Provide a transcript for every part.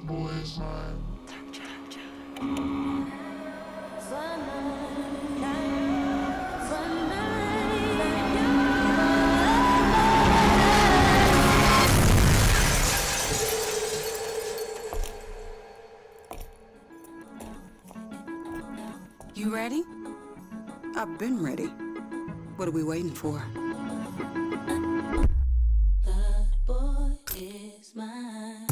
Basketball is mine. You ready? I've been ready. What are we waiting for? That boy is mine.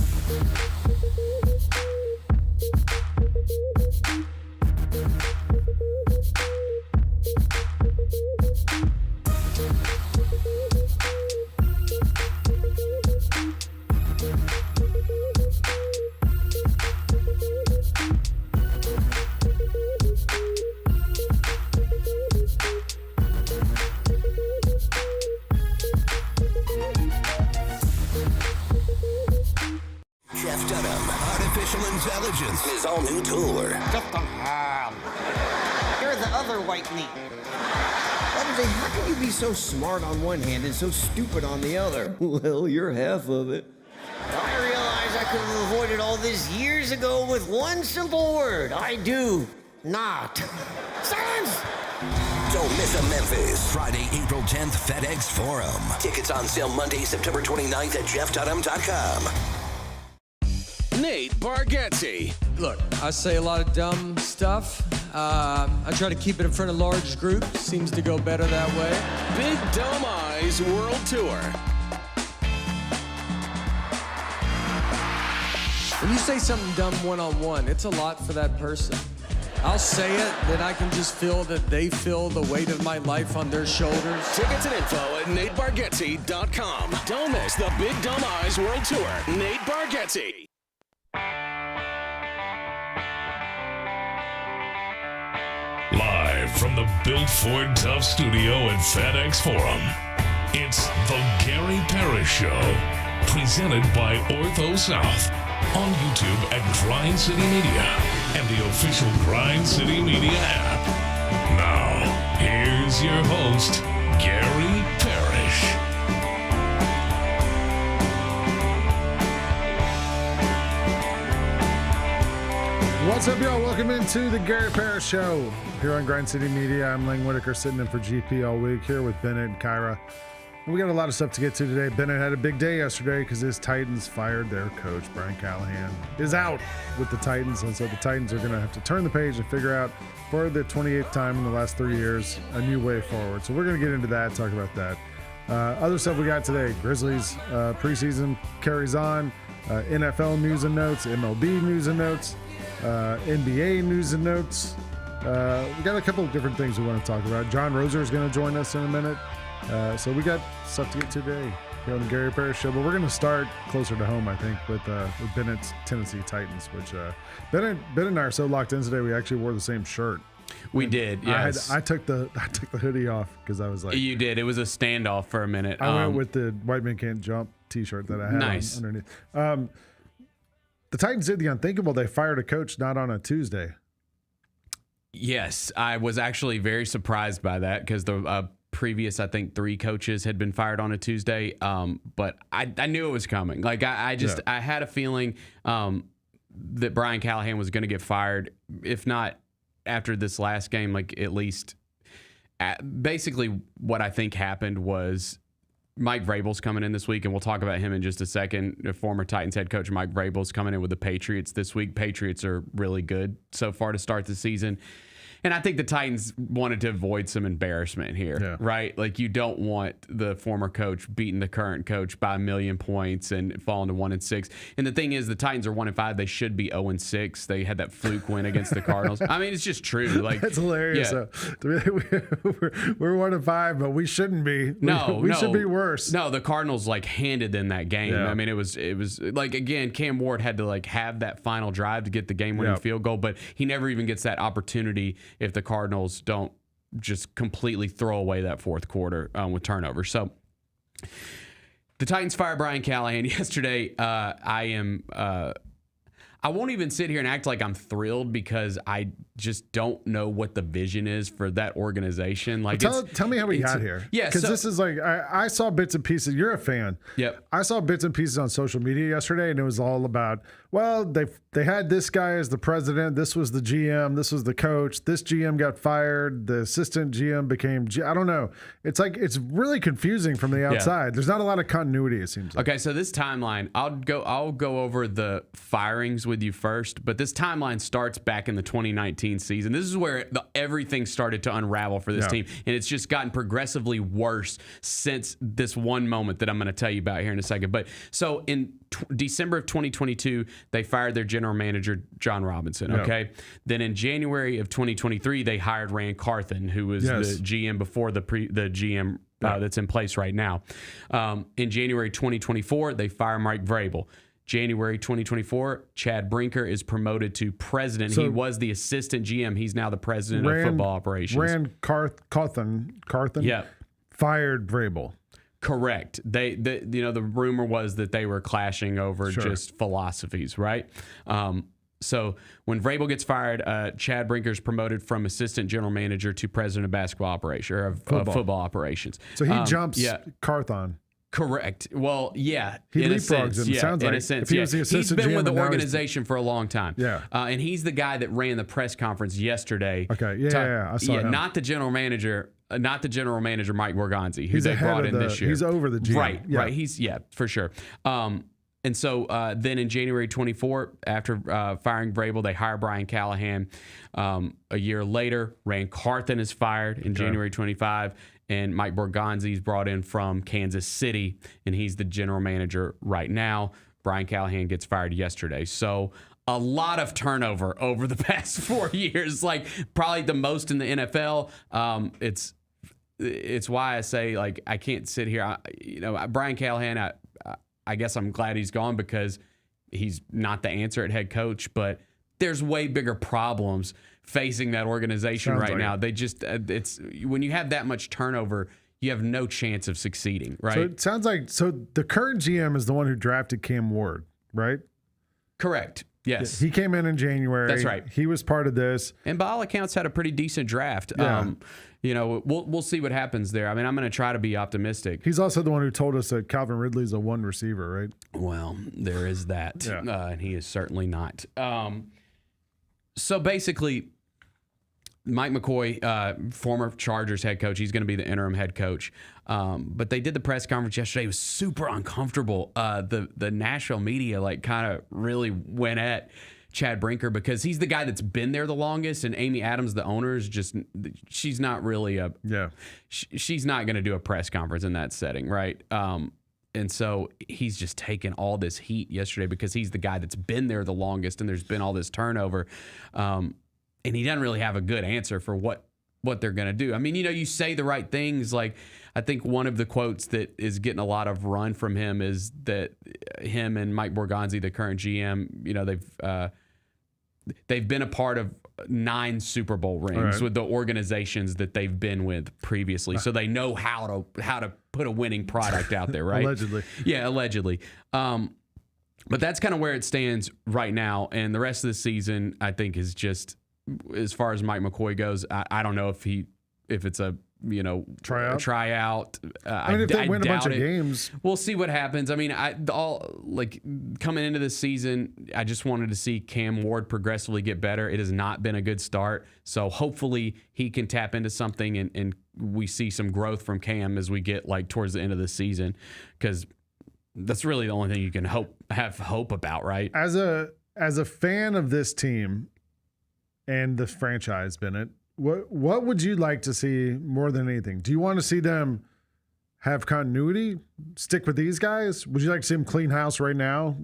Intelligence, his all new tour. You're the other white meat. How can you be so smart on one hand and so stupid on the other? Well, you're half of it. I realize I could have avoided all this years ago with one simple word. I do not. Silence! Don't miss a Memphis. Friday, April 10th, FedEx Forum. Tickets on sale Monday, September 29th at jeffdunham.com. Nate Bargatze. Look, I say a lot of dumb stuff. I try to keep it in front of large groups. Seems to go better that way. Big Dome Eyes World Tour. When you say something dumb one-on-one, it's a lot for that person. I'll say it, then I can just feel that they feel the weight of my life on their shoulders. Tickets and info at natebargatze.com. Don't miss the Big Dome Eyes World Tour. Nate Bargatze. Live from the Built Ford Tough studio at FedEx Forum, it's the Gary Parrish Show, presented by Ortho South, on YouTube at Grind City Media and the official Grind City Media app. Now, here's your host, Gary Parrish. What's up, y'all? Welcome into the Gary Parrish Show here on Grind City Media. I'm Lang Whitaker, sitting in for GP all week here with Bennett and Kyra. And we got a lot of stuff to get to today. Bennett had a big day yesterday because his Titans fired their coach. Brian Callahan is out with the Titans, and so the Titans are going to have to turn the page and figure out, for the 28th time in the last 3 years, a new way forward. So we're going to get into that, talk about that. Other stuff we got today: Grizzlies preseason carries on, NFL news and notes, MLB news and notes, NBA news and notes. We got a couple of different things we want to talk about. John Roser is going to join us in a minute. So we got stuff to get to today here on the Gary Parrish Show, but we're going to start closer to home, I think, with Bennett's Tennessee Titans, which Bennett and I are so locked in today, we actually wore the same shirt. We did, yes. I took the hoodie off because I was like... You did. It was a standoff for a minute. I went with the White Man Can't Jump t-shirt that I had underneath. The Titans did the unthinkable. They fired a coach not on a Tuesday. Yes, I was actually very surprised by that because the previous, I think, 3 coaches had been fired on a Tuesday. But I knew it was coming. Like I had a feeling that Brian Callahan was going to get fired, if not after this last game, like at least. Basically, what I think happened was Mike Vrabel's coming in this week, and we'll talk about him in just a second. The former Titans head coach Mike Vrabel's coming in with the Patriots this week. Patriots are really good so far to start the season. And I think the Titans wanted to avoid some embarrassment here, right? Like, you don't want the former coach beating the current coach by 1 million points and falling to 1-6. And the thing is, the Titans are 1-5. They should be 0-6. They had that fluke win against the Cardinals. I mean, it's just true. Like, that's hilarious. Yeah. We're 1-5, but we shouldn't be. We should be worse. No, the Cardinals handed them that game. Yeah. I mean, it was like, again, Cam Ward had to have that final drive to get the game-winning field goal, but he never even gets that opportunity if the Cardinals don't just completely throw away that fourth quarter with turnovers. So the Titans fired Brian Callahan yesterday. I I won't even sit here and act like I'm thrilled because I just don't know what the vision is for that organization. Like, tell me how we got here. Yeah, because this is like I saw bits and pieces. You're a fan. Yep. I saw bits and pieces on social media yesterday, and it was all about, well, they had this guy as the president. This was the GM. This was the coach. This GM got fired. The assistant GM became. I don't know. It's like it's really confusing from the outside. Yeah. There's not a lot of continuity. It seems like. Okay, so this timeline, I'll go over the firings with you first, but this timeline starts back in the 2019 season. This is where everything started to unravel for this team, and it's just gotten progressively worse since this one moment that I'm going to tell you about here in a second. But so in December of 2022, they fired their general manager, John Robinson, okay? Then in January of 2023, they hired Rand Carthen, who was the GM before the GM that's in place right now. In January 2024, they fire Mike Vrabel. January 2024, Chad Brinker is promoted to president. So he was the assistant GM. He's now the president of football operations. Rand Carthen fired Vrabel. Correct. The rumor was that they were clashing over just philosophies, right? So when Vrabel gets fired, Chad Brinker is promoted from assistant general manager to president of basketball operation or football operations. So he jumps Carthen. Correct. Well, yeah. He leapfrogs him. Sounds like in a sense, if he was the assistant he's been GM with the and now organization for a long time. Yeah. And he's the guy that ran the press conference yesterday. Okay. Yeah. I saw him. Not the general manager. Not the general manager, Mike Borgonzi, who they brought in this year. He's over the GM. Right. He's for sure. And so then in January 24, after firing Vrabel, they hire Brian Callahan. A year later, Rand Carthen is fired in January 25, and Mike Borgonzi is brought in from Kansas City, and he's the general manager right now. Brian Callahan gets fired yesterday. So a lot of turnover over the past 4 years, like probably the most in the NFL. It's why I say, like, I can't sit here. Brian Callahan, I guess I'm glad he's gone because he's not the answer at head coach, but there's way bigger problems facing that organization now. They just, it's when you have that much turnover, you have no chance of succeeding, right? So it sounds like, the current GM is the one who drafted Cam Ward, right? Correct. Yes. He came in January. That's right. He was part of this. And by all accounts had a pretty decent draft. Yeah. We'll see what happens there. I mean, I'm going to try to be optimistic. He's also the one who told us that Calvin Ridley's a one receiver, right? Well, there is that. And he is certainly not. So basically, Mike McCoy, former Chargers head coach, he's going to be the interim head coach. But they did the press conference yesterday. It was super uncomfortable. The national media kind of really went at Chad Brinker because he's the guy that's been there the longest, and Amy Adams, the owner, is just, she's not really she's not going to do a press conference in that setting, right? And so he's just taken all this heat yesterday because he's the guy that's been there the longest, and there's been all this turnover. And he doesn't really have a good answer for what they're going to do. I mean, you say the right things. Like, I think one of the quotes that is getting a lot of run from him is that him and Mike Borgonzi, the current GM, they've been a part of 9 Super Bowl rings with the organizations that they've been with previously. So they know how to put a winning product out there, right? Allegedly. Yeah, allegedly. But that's kind of where it stands right now. And the rest of the season, I think, is just, as far as Mike McCoy goes, I don't know if it's a tryout. I mean, if they win a bunch of games, we'll see what happens. I mean, coming into this season, I just wanted to see Cam Ward progressively get better. It has not been a good start, so hopefully he can tap into something and we see some growth from Cam as we get towards the end of the season, because that's really the only thing you can have hope about, right? As a fan of this team and the franchise, Bennett, what would you like to see more than anything? Do you want to see them have continuity, stick with these guys? Would you like to see them clean house right now?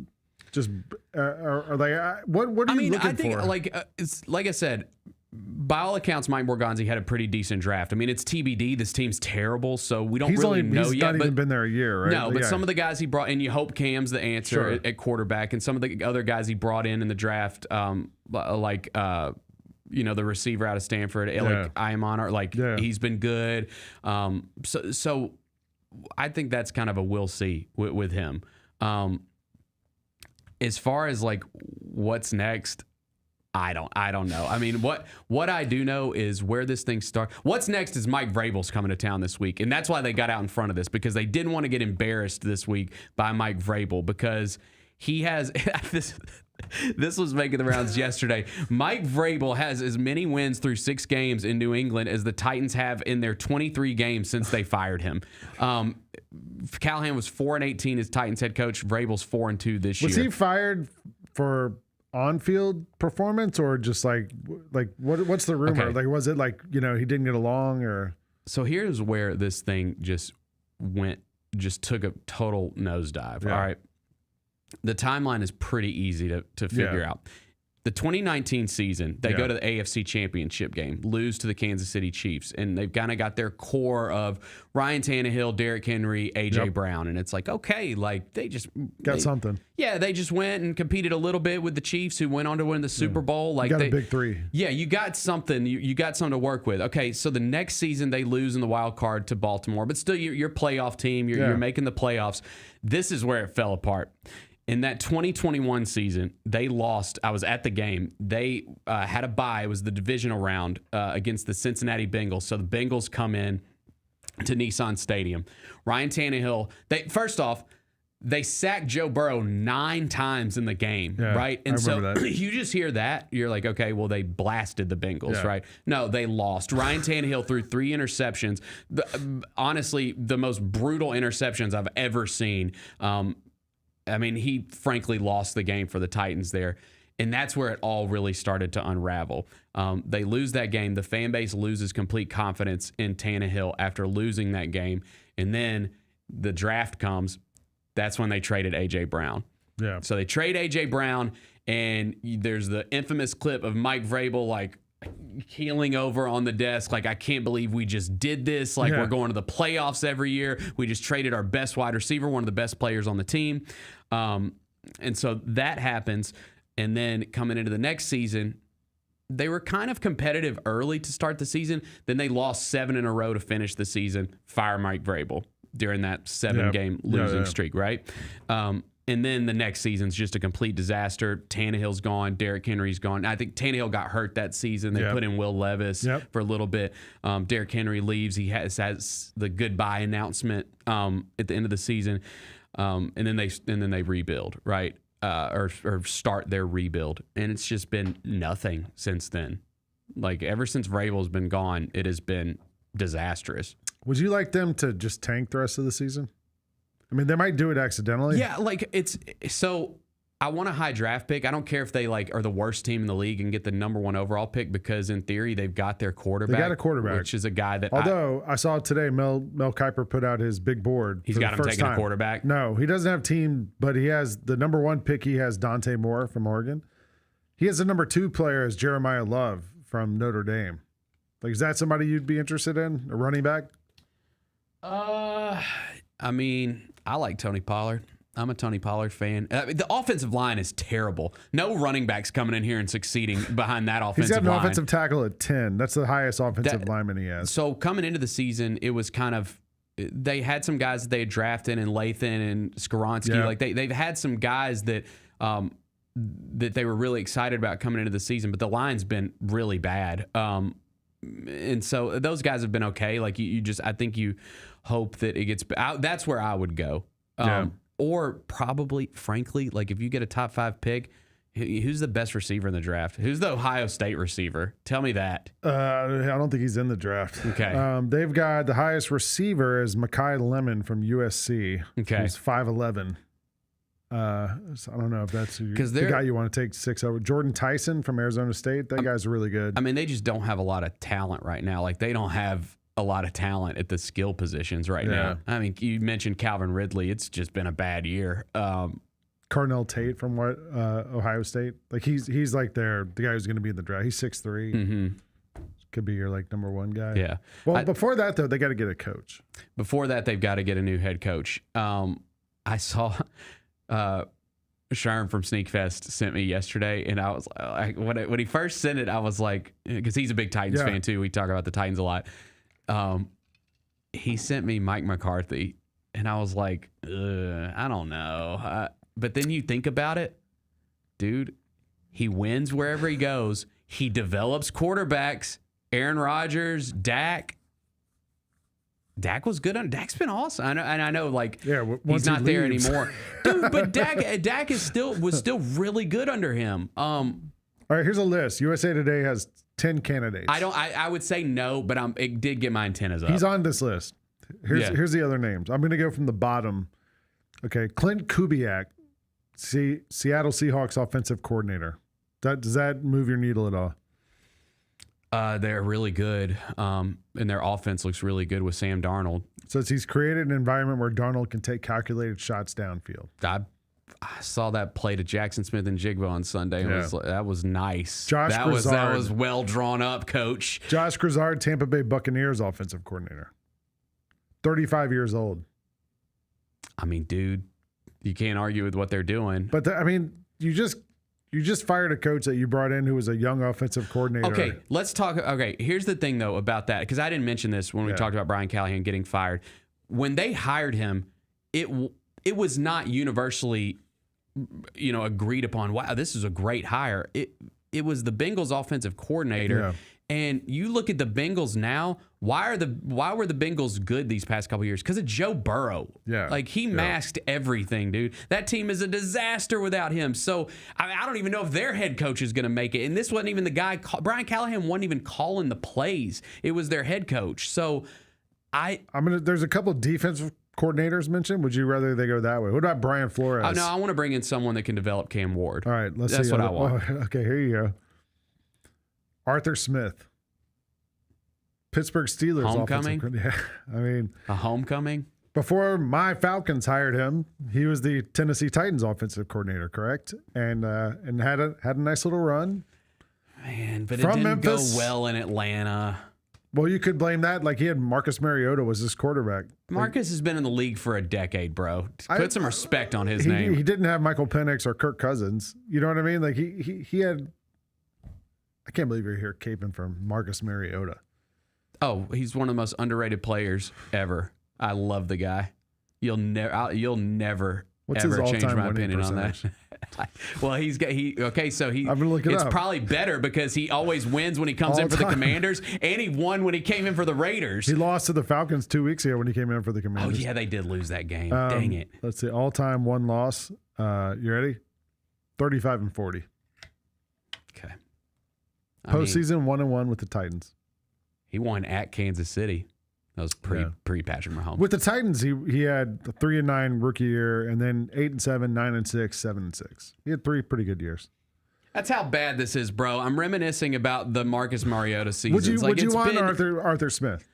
Just what are you looking for? I think it's like I said, by all accounts, Mike Borgonzi had a pretty decent draft. I mean, it's TBD. This team's terrible, so we don't know yet. He's not even been there a year, right? No, but some of the guys he brought in, you hope Cam's the answer at quarterback, and some of the other guys he brought in the draft, the receiver out of Stanford, Alec Iamon, he's been good. So I think that's kind of a we'll see with him. As far as what's next? I don't know. I mean, what I do know is where this thing starts. What's next is Mike Vrabel's coming to town this week, and that's why they got out in front of this, because they didn't want to get embarrassed this week by Mike Vrabel, because he has this was making the rounds yesterday. Mike Vrabel has as many wins through 6 games in New England as the Titans have in their 23 games since they fired him. Callahan was 4-18 as Titans head coach. Vrabel's 4-2 this year. Was he fired for on-field performance, or just like what's the rumor? Okay. Like, was it like, he didn't get along, or? So here's where this thing just took a total nosedive. Yeah. All right. The timeline is pretty easy to figure out. The 2019 season, they go to the AFC Championship game, lose to the Kansas City Chiefs, and they've kind of got their core of Ryan Tannehill, Derrick Henry, A.J. Brown, and it's like, okay, like they got something. Yeah, they just went and competed a little bit with the Chiefs, who went on to win the Super Bowl. Like, got a big 3. Yeah, you got something. You got something to work with. Okay, so the next season they lose in the wild card to Baltimore, but still you're a playoff team. You're making the playoffs. This is where it fell apart. In that 2021 season, they lost. I was at the game. They had a bye. It was the divisional round against the Cincinnati Bengals. So the Bengals come in to Nissan Stadium. Ryan Tannehill, first off, they sacked Joe Burrow 9 times in the game, right? And so you just hear that, you're like, okay, well, they blasted the Bengals, right? No, they lost. Ryan Tannehill threw 3 interceptions. Honestly, the most brutal interceptions I've ever seen. I mean, he frankly lost the game for the Titans there. And that's where it all really started to unravel. They lose that game. The fan base loses complete confidence in Tannehill after losing that game. And then the draft comes. That's when they traded A.J. Brown. Yeah. So they trade A.J. Brown, and there's the infamous clip of Mike Vrabel, like, keeling over on the desk, like, I can't believe we just did this. Like, we're going to the playoffs every year. We just traded our best wide receiver, one of the best players on the team. And so that happens. And then coming into the next season, they were kind of competitive early to start the season. Then they lost 7 in a row to finish the season. Fire Mike Vrabel during that 7-game losing streak, right? And then the next season's just a complete disaster. Tannehill's gone. Derrick Henry's gone. I think Tannehill got hurt that season. They put in Will Levis for a little bit. Derrick Henry leaves. He has the goodbye announcement at the end of the season, and then they rebuild, right? Or start their rebuild, and it's just been nothing since then. Like, ever since Vrabel's been gone, it has been disastrous. Would you like them to just tank the rest of the season? I mean, they might do it accidentally. Yeah, like, so I want a high draft pick. I don't care if they are the worst team in the league and get the number 1 overall pick, because in theory they've got their quarterback. They got a quarterback, which is a guy that. Although I saw today, Mel Kiper put out his big board. He's got him taking a quarterback. No, he doesn't have team, but he has the number 1 pick. He has Dante Moore from Oregon. He has the number 2 player as Jeremiah Love from Notre Dame. Like, is that somebody you'd be interested in, a running back? I mean, I like Tony Pollard. I'm a Tony Pollard fan. The offensive line is terrible. No running backs coming in here and succeeding behind that offensive line. He's got an offensive tackle at 10. That's the highest offensive lineman he has. So coming into the season, it was kind of, they had some guys that they had drafted in Lathan and Skoronski. Yeah. Like they've had some guys that that they were really excited about coming into the season, but the line's been really bad. And so those guys have been okay. Like I think you hope that it gets. That's where I would go. Or probably, frankly, like if you get a top 5 pick, who's the best receiver in the draft? Who's the Ohio State receiver? Tell me that. I don't think he's in the draft. Okay. They've got the highest receiver is Mekhi Lemon from USC. Okay. He's 5'11". So I don't know if that's the guy you want to take 6 over. Jordan Tyson from Arizona State. That guy's really good. I mean, they just don't have a lot of talent right now. Like, they don't have a lot of talent at the skill positions right now. I mean, you mentioned Calvin Ridley. It's just been a bad year. Carnell Tate from Ohio State. Like, he's like the guy who's going to be in the draft. He's 6'3". Mm-hmm. Could be your number 1 guy. Yeah. Well, before that though, they got to get a coach. Before that, they've got to get a new head coach. I saw Sharm from Sneakfest sent me yesterday, and I was like, when he first sent it, I was like, because he's a big Titans fan too. We talk about the Titans a lot. He sent me Mike McCarthy, and I was like, I don't know. But then you think about it, dude, He wins wherever he goes. He develops quarterbacks. Aaron Rodgers, Dak. Dak was good on. Dak's been awesome. I know, like he's not there anymore, dude. But Dak was still really good under him. All right, here's a list. USA Today has 10 candidates. I would say no, but it did get my antennas up. He's on this list. Here's the other names. I'm going to go from the bottom. Okay, Clint Kubiak, Seattle Seahawks offensive coordinator. Does that move your needle at all? They're really good, and their offense looks really good with Sam Darnold. So he's created an environment where Darnold can take calculated shots downfield. I saw that play to Jackson Smith and Jigba on Sunday. That was nice. That was well drawn up, Coach. Josh Grizzard, Tampa Bay Buccaneers offensive coordinator. 35 years old. I mean, dude, you can't argue with what they're doing. But you just fired a coach that you brought in who was a young offensive coordinator. Okay, let's talk. Okay, here's the thing, though, about that, because I didn't mention this when we talked about Brian Callahan getting fired. When they hired him, it was not universally, agreed upon. Wow, this is a great hire. It was the Bengals offensive coordinator. And you look at the Bengals now. Why were the Bengals good these past couple of years? Because of Joe Burrow. Like he masked everything, dude. That team is a disaster without him. So I don't even know if their head coach is going to make it. And this wasn't even the guy. Brian Callahan wasn't even calling the plays. It was their head coach. So there's a couple of defensive coordinators mentioned. Would you rather they go that way? What about Brian Flores? Oh no, I want to bring in someone that can develop Cam Ward. All right, let's see. That's what I want. Okay, here you go. Arthur Smith, Pittsburgh Steelers. Homecoming? A homecoming? Before my Falcons hired him, he was the Tennessee Titans offensive coordinator, correct? And had a nice little run. Man, but it didn't Memphis, go well in Atlanta. Well, you could blame that. Like he had Marcus Mariota was his quarterback. Marcus has been in the league for a decade, bro. Put some respect on his name. He didn't have Michael Penix or Kirk Cousins. You know what I mean? Like he had. I can't believe you're here caping from Marcus Mariota. Oh, he's one of the most underrated players ever. I love the guy. You'll never What's ever his change my opinion percentage? on that. Well, I've been looking it's up. probably better because he always wins when he comes in for the Commanders, and he won when he came in for the Raiders. He lost to the Falcons 2 weeks ago when he came in for the Commanders. Oh yeah, they did lose that game. Dang it. Let's see, all-time one loss. You ready? 35-40. Okay. Postseason 1-1 with the Titans. He won at Kansas City. That was pre Patrick Mahomes. With the Titans, he had a 3-9 rookie year, and then 8-7, 9-6, 7-6. He had 3 pretty good years. That's how bad this is, bro. I'm reminiscing about the Marcus Mariota seasons. Would you want Arthur Smith?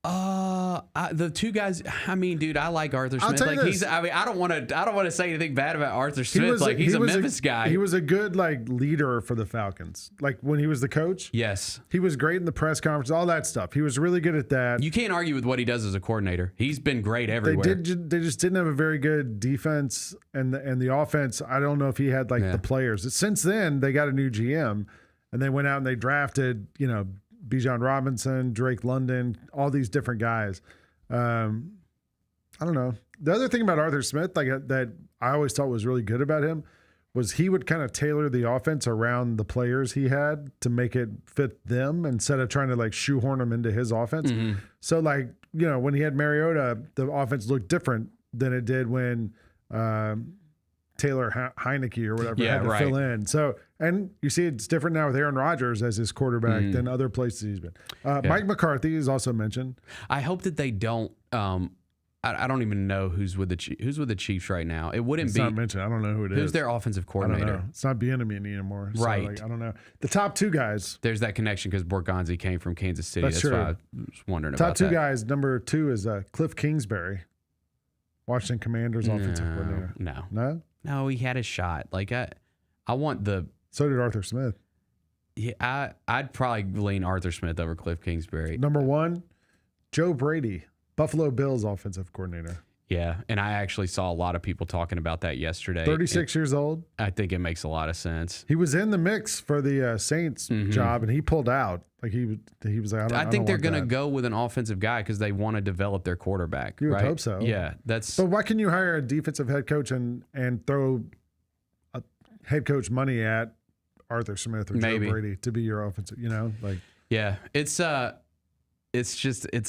The two guys. I mean, dude, I like Arthur Smith. Like this. I don't want to say anything bad about Arthur Smith. He's a Memphis guy. He was a good leader for the Falcons. Like when he was the coach. Yes, he was great in the press conference. All that stuff. He was really good at that. You can't argue with what he does as a coordinator. He's been great everywhere. They just didn't have a very good defense, and the offense. I don't know if he had the players. Since then, they got a new GM, and they went out and they drafted Bijan Robinson, Drake London, all these different guys. I don't know. The other thing about Arthur Smith, that I always thought was really good about him, was he would kind of tailor the offense around the players he had to make it fit them instead of trying to shoehorn them into his offense. Mm-hmm. So when he had Mariota, the offense looked different than it did when Taylor Heineke or whatever had to fill in. So, and you see it's different now with Aaron Rodgers as his quarterback than other places he's been. Mike McCarthy is also mentioned. I hope that they don't. I don't even know who's with the Chiefs right now. It wouldn't be. It's not mentioned. I don't know who it is. Who's their offensive coordinator? I don't know. It's not Bieniemy anymore. So right. I don't know. The top 2 guys. There's that connection because Borgonzi came from Kansas City. That's true. Why I was wondering about that. Top 2 guys. Number 2 is Cliff Kingsbury, Washington Commanders offensive coordinator. No, he had a shot. I want the. So did Arthur Smith. Yeah, I'd probably lean Arthur Smith over Cliff Kingsbury. Number 1, Joe Brady, Buffalo Bills offensive coordinator. Yeah, and I actually saw a lot of people talking about that yesterday. 36 years old. I think it makes a lot of sense. He was in the mix for the Saints job, and he pulled out. He was like, I think they're going to go with an offensive guy because they want to develop their quarterback. You would right? hope so. Yeah, that's. But why can you hire a defensive head coach and throw a head coach money at Arthur Smith or Maybe. Joe Brady to be your offensive, like. Yeah, it's a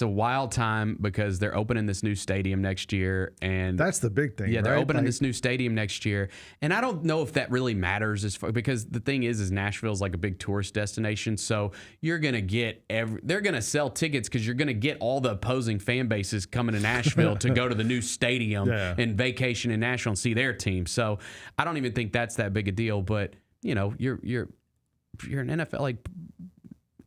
wild time because they're opening this new stadium next year, and That's the big thing. yeah, they're right? opening Like, this new stadium next year, and I don't know if that really matters because the thing is Nashville's like a big tourist destination, so you're gonna get they're gonna sell tickets because you're gonna get all the opposing fan bases coming to Nashville to go to the new stadium and vacation in Nashville and see their team. So I don't even think that's that big a deal, but you're an NFL like.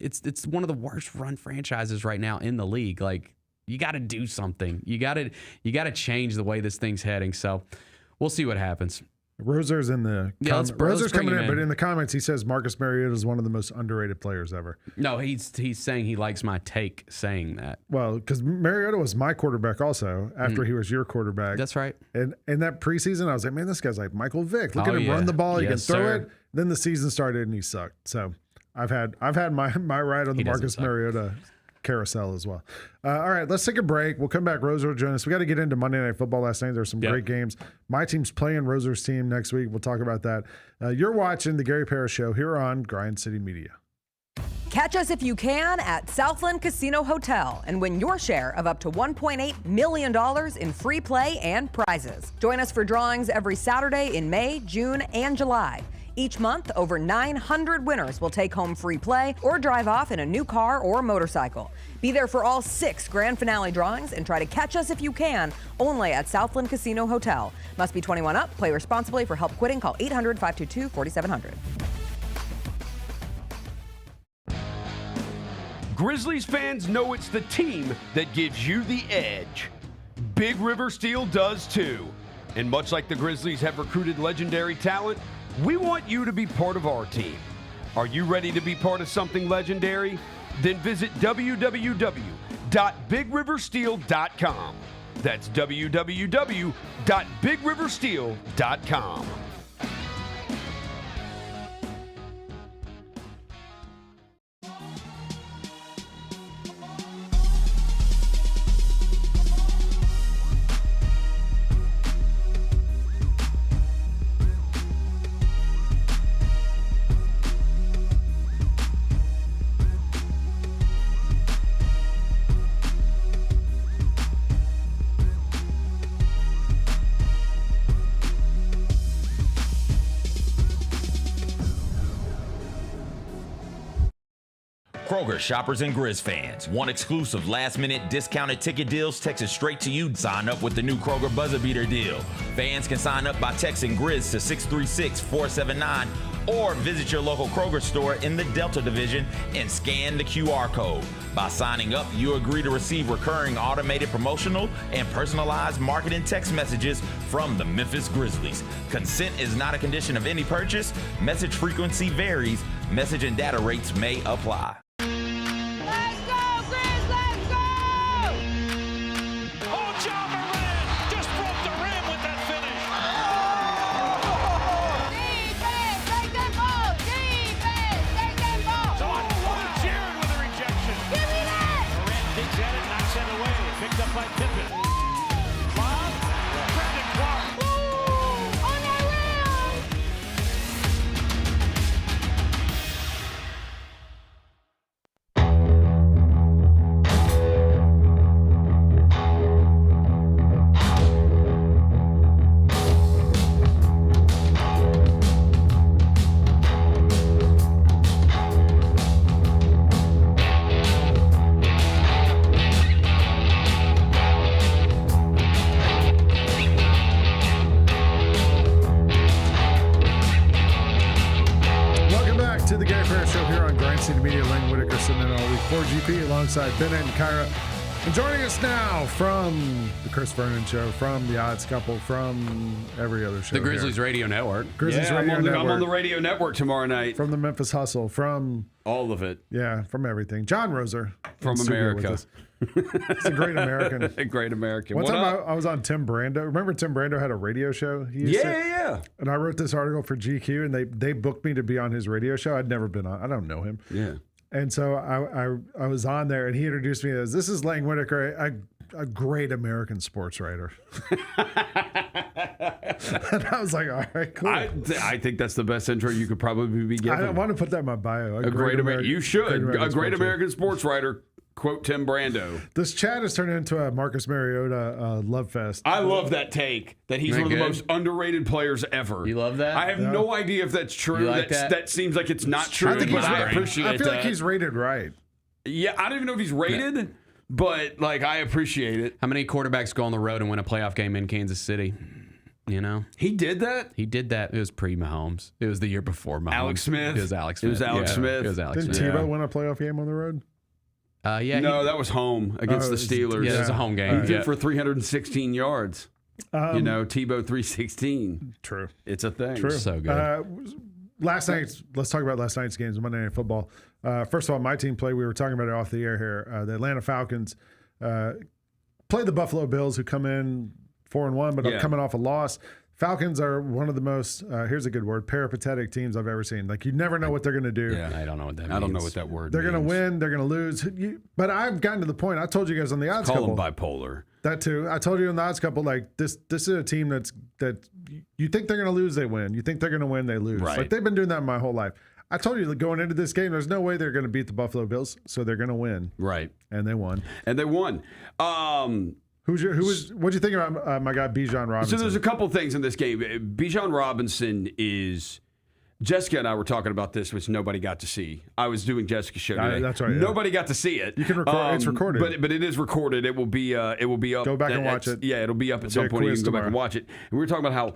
It's one of the worst run franchises right now in the league. Like, you got to do something. You got to change the way this thing's heading. So we'll see what happens. Roser's in the Roser's bring coming him in, but in the comments he says Marcus Mariota is one of the most underrated players ever. No, he's saying he likes my take saying that. Well, because Mariota was my quarterback also after he was your quarterback. That's right. And in that preseason, I was like, man, this guy's like Michael Vick. Look at him run the ball. He Yes, can throw sir. it. Then the season started and he sucked. So I've had my ride on the Marcus Mariota carousel as well. All right, let's take a break. We'll come back. Roser will join us. We got to get into Monday Night Football last night. There's some great games. My team's playing Roser's team next week. We'll talk about that. You're watching the Gary Parrish Show here on Grind City Media. Catch us if you can at Southland Casino Hotel and win your share of up to $1.8 million in free play and prizes. Join us for drawings every Saturday in May, June, and July. Each month, over 900 winners will take home free play or drive off in a new car or motorcycle. Be there for all 6 grand finale drawings and try to catch us if you can, only at Southland Casino Hotel. Must be 21 up. Play responsibly. For help quitting, call 800-522-4700. Grizzlies fans know it's the team that gives you the edge. Big River Steel does too. And much like the Grizzlies have recruited legendary talent, we want you to be part of our team. Are you ready to be part of something legendary? Then visit www.bigriversteel.com. That's www.bigriversteel.com. Kroger shoppers and Grizz fans. Want exclusive last-minute discounted ticket deals texted straight to you? Sign up with the new Kroger Buzzer Beater deal. Fans can sign up by texting Grizz to 636-479 or visit your local Kroger store in the Delta Division and scan the QR code. By signing up, you agree to receive recurring automated promotional and personalized marketing text messages from the Memphis Grizzlies. Consent is not a condition of any purchase. Message frequency varies. Message and data rates may apply. Alongside Bennett and Kyra. And joining us now from the Chris Vernon Show, from the Odds Couple, from every other show. The Grizzlies Radio Network. Grizzlies Radio Network. I'm on the radio network tomorrow night. From the Memphis Hustle, from all of it. Yeah, from everything. John Roser. From America. He's a great American. A great American. One time I was on Tim Brando. Remember Tim Brando had a radio show? Yeah. And I wrote this article for GQ, and they booked me to be on his radio show. I'd never been on. I don't know him. Yeah. And so I was on there, and he introduced me as, this is Lang Whitaker. a great American sports writer. And I was like, all right, cool. I think that's the best intro you could probably be given. I don't want to put that in my bio. A great American. You should. A great American sports sports writer. Quote Tim Brando. This chat has turned into a Marcus Mariota love fest. I love that take that he's one of the most underrated players ever. You love that? I have no idea if that's true. Like that seems like it's not true, but I appreciate that. I feel like he's rated right. Yeah, I don't even know if he's rated, but like I appreciate it. How many quarterbacks go on the road and win a playoff game in Kansas City? You know, he did that. He did that. It was pre-Mahomes. It was the year before Mahomes. Alex Smith. It was Alex Smith. Smith. It was Alex Didn't Smith. Tebow win a playoff game on the road? No, that was home against the Steelers. Yeah, it was a home game. He did for 316 yards. Tebow 316. True. It's a thing. True. So good. Let's talk about last night's games, Monday Night Football. First of all, my team played. We were talking about it off the air here. The Atlanta Falcons played the Buffalo Bills, who come in 4-1, but are coming off a loss. Falcons are one of the most, here's a good word, peripatetic teams I've ever seen. Like, you never know what they're going to do. Yeah, I don't know what that means. I don't know what that word They're means. going to win. They're going to lose. But I've gotten to the point. I told you guys on the odds Call couple. them bipolar. That too. I told you on the odds couple, like, this is a team that you think they're going to lose, they win. You think they're going to win, they lose. Right. Like, they've been doing that my whole life. I told you that going into this game, there's no way they're going to beat the Buffalo Bills, so they're going to win. Right. And they won. What'd you think about my guy Bijan Robinson? So there's a couple things in this game. Bijan Robinson is. Jessica and I were talking about this, which nobody got to see. I was doing Jessica's show today. That's right. Nobody got to see it. You can record. It's recorded, but it is recorded. It will be up. Go back and watch it. Yeah, it'll be up at some point. You can go back and watch it. And we were talking about how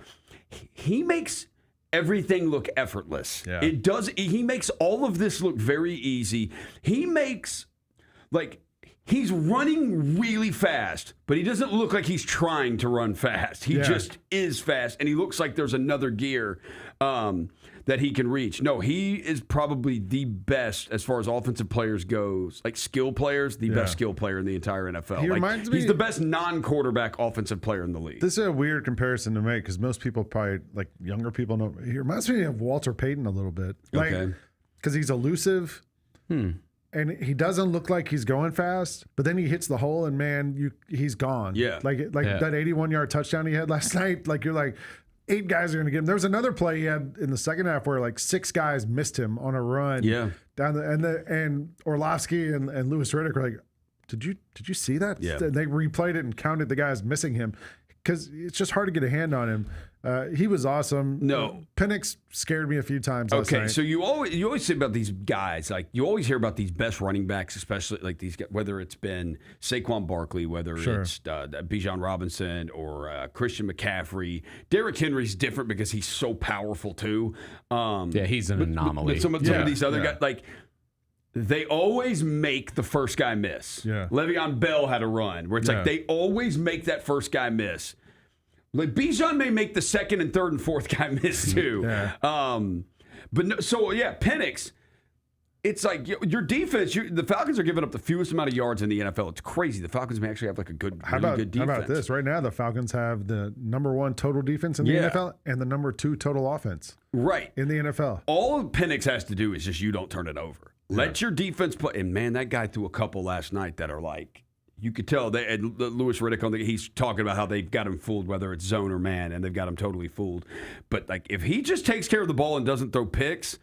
he makes everything look effortless. Yeah. It does. He makes all of this look very easy. He makes he's running really fast, but he doesn't look like he's trying to run fast. He just is fast, and he looks like there's another gear that he can reach. No, he is probably the best as far as offensive players goes, like skill players, the best skill player in the entire NFL. He reminds me, he's the best non-quarterback offensive player in the league. This is a weird comparison to make because most people probably, like younger people, know. He reminds me of Walter Payton a little bit. Because he's elusive. And he doesn't look like he's going fast, but then he hits the hole and man, he's gone. Yeah. Like that 81-yard touchdown he had last night. Like, you're like, 8 guys are going to get him. There was another play he had in the second half where like 6 guys missed him on a run. Yeah. Down and Orlovsky and Louis Riddick were like, did you see that? Yeah. They replayed it and counted the guys missing him because it's just hard to get a hand on him. He was awesome. No. Penix scared me a few times last night. So you always say about these guys, like you always hear about these best running backs, especially like these guys, whether it's been Saquon Barkley, whether it's Bijan Robinson or Christian McCaffrey. Derrick Henry's different because he's so powerful too. He's an anomaly. But some of these other guys, like they always make the first guy miss. Yeah. Le'Veon Bell had a run where it's like they always make that first guy miss. Like Bijan may make the second and third and fourth guy miss too. Penix, it's like your defense. The Falcons are giving up the fewest amount of yards in the NFL. It's crazy. The Falcons may actually have like a good defense. How about this? Right now, the Falcons have the #1 total defense in the NFL and the #2 total offense. Right. In the NFL. All Penix has to do is just you don't turn it over. Let your defense play. And man, that guy threw a couple last night that are like, you could tell Louis Riddick he's talking about how they've got him fooled, whether it's zone or man, and they've got him totally fooled. But like, if he just takes care of the ball and doesn't throw picks,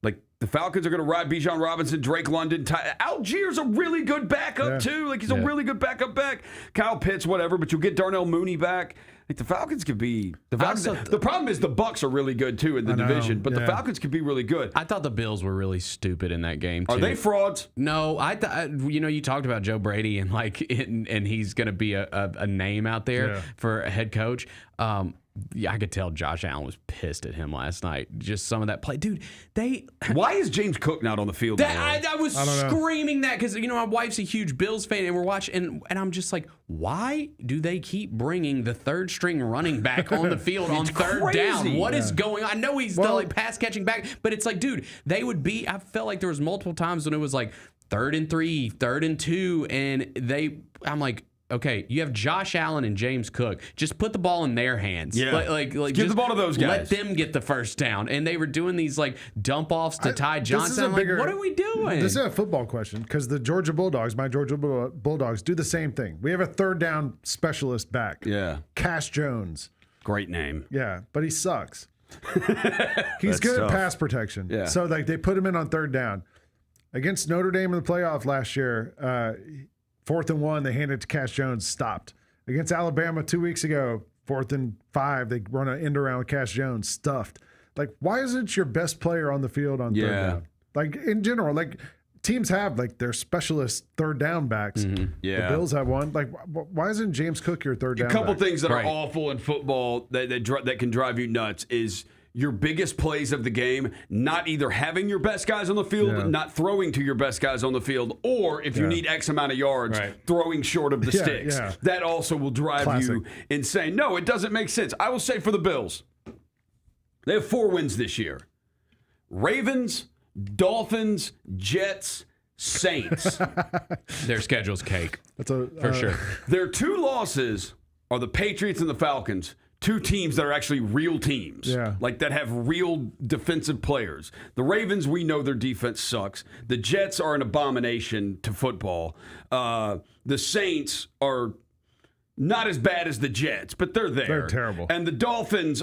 like the Falcons are going to ride Bijan Robinson, Drake London. Algier's a really good backup too. Like he's a really good backup back. Kyle Pitts, whatever. But you'll get Darnell Mooney back. Like the Falcons could be. The problem is the Bucs are really good too in the division, but the Falcons could be really good. I thought the Bills were really stupid in that game too. Are they frauds? No, I thought you talked about Joe Brady and he's going to be a name out there for a head coach. I could tell Josh Allen was pissed at him last night. Just some of that play, dude. Why is James Cook not on the field? I was screaming that because my wife's a huge Bills fan and we're watching, and I'm just like, why do they keep bringing the third string running back on the field on third down? What is going on? I know he's the pass catching back, but it's like, dude, they would be. I felt like there was multiple times when it was like 3rd and 3, 3rd and 2, and I'm like, okay, you have Josh Allen and James Cook. Just put the ball in their hands. Yeah. Like give just the ball to those guys. Let them get the first down. And they were doing these like dump offs to Ty Johnson. I'm like, what are we doing? This is a football question because the Georgia Bulldogs, my Georgia Bulldogs, do the same thing. We have a third down specialist back. Yeah. Cash Jones. Great name. Yeah, but he sucks. He's good at pass protection. Yeah. So like they put him in on third down. Against Notre Dame in the playoff last year, 4th and 1, they handed it to Cash Jones, stopped. Against Alabama 2 weeks ago, 4th and 5, they run an end around with Cash Jones, stuffed. Like, why isn't your best player on the field on third down? Like, in general, like, teams have, like, their specialist third down backs. Yeah. The Bills have one. Like, why isn't James Cook your third down A couple back? things that are awful in football that can drive you nuts is your biggest plays of the game, not either having your best guys on the field, not throwing to your best guys on the field, or if you need X amount of yards, throwing short of the sticks. Yeah. That also will drive you insane. No, it doesn't make sense. I will say for the Bills, they have 4 wins this year. Ravens, Dolphins, Jets, Saints. Their schedule's cake. That's for sure. Their 2 losses are the Patriots and the Falcons. 2 teams that are actually real teams, like that have real defensive players. The Ravens, we know their defense sucks. The Jets are an abomination to football. The Saints are not as bad as the Jets, but they're there. They're terrible. And the Dolphins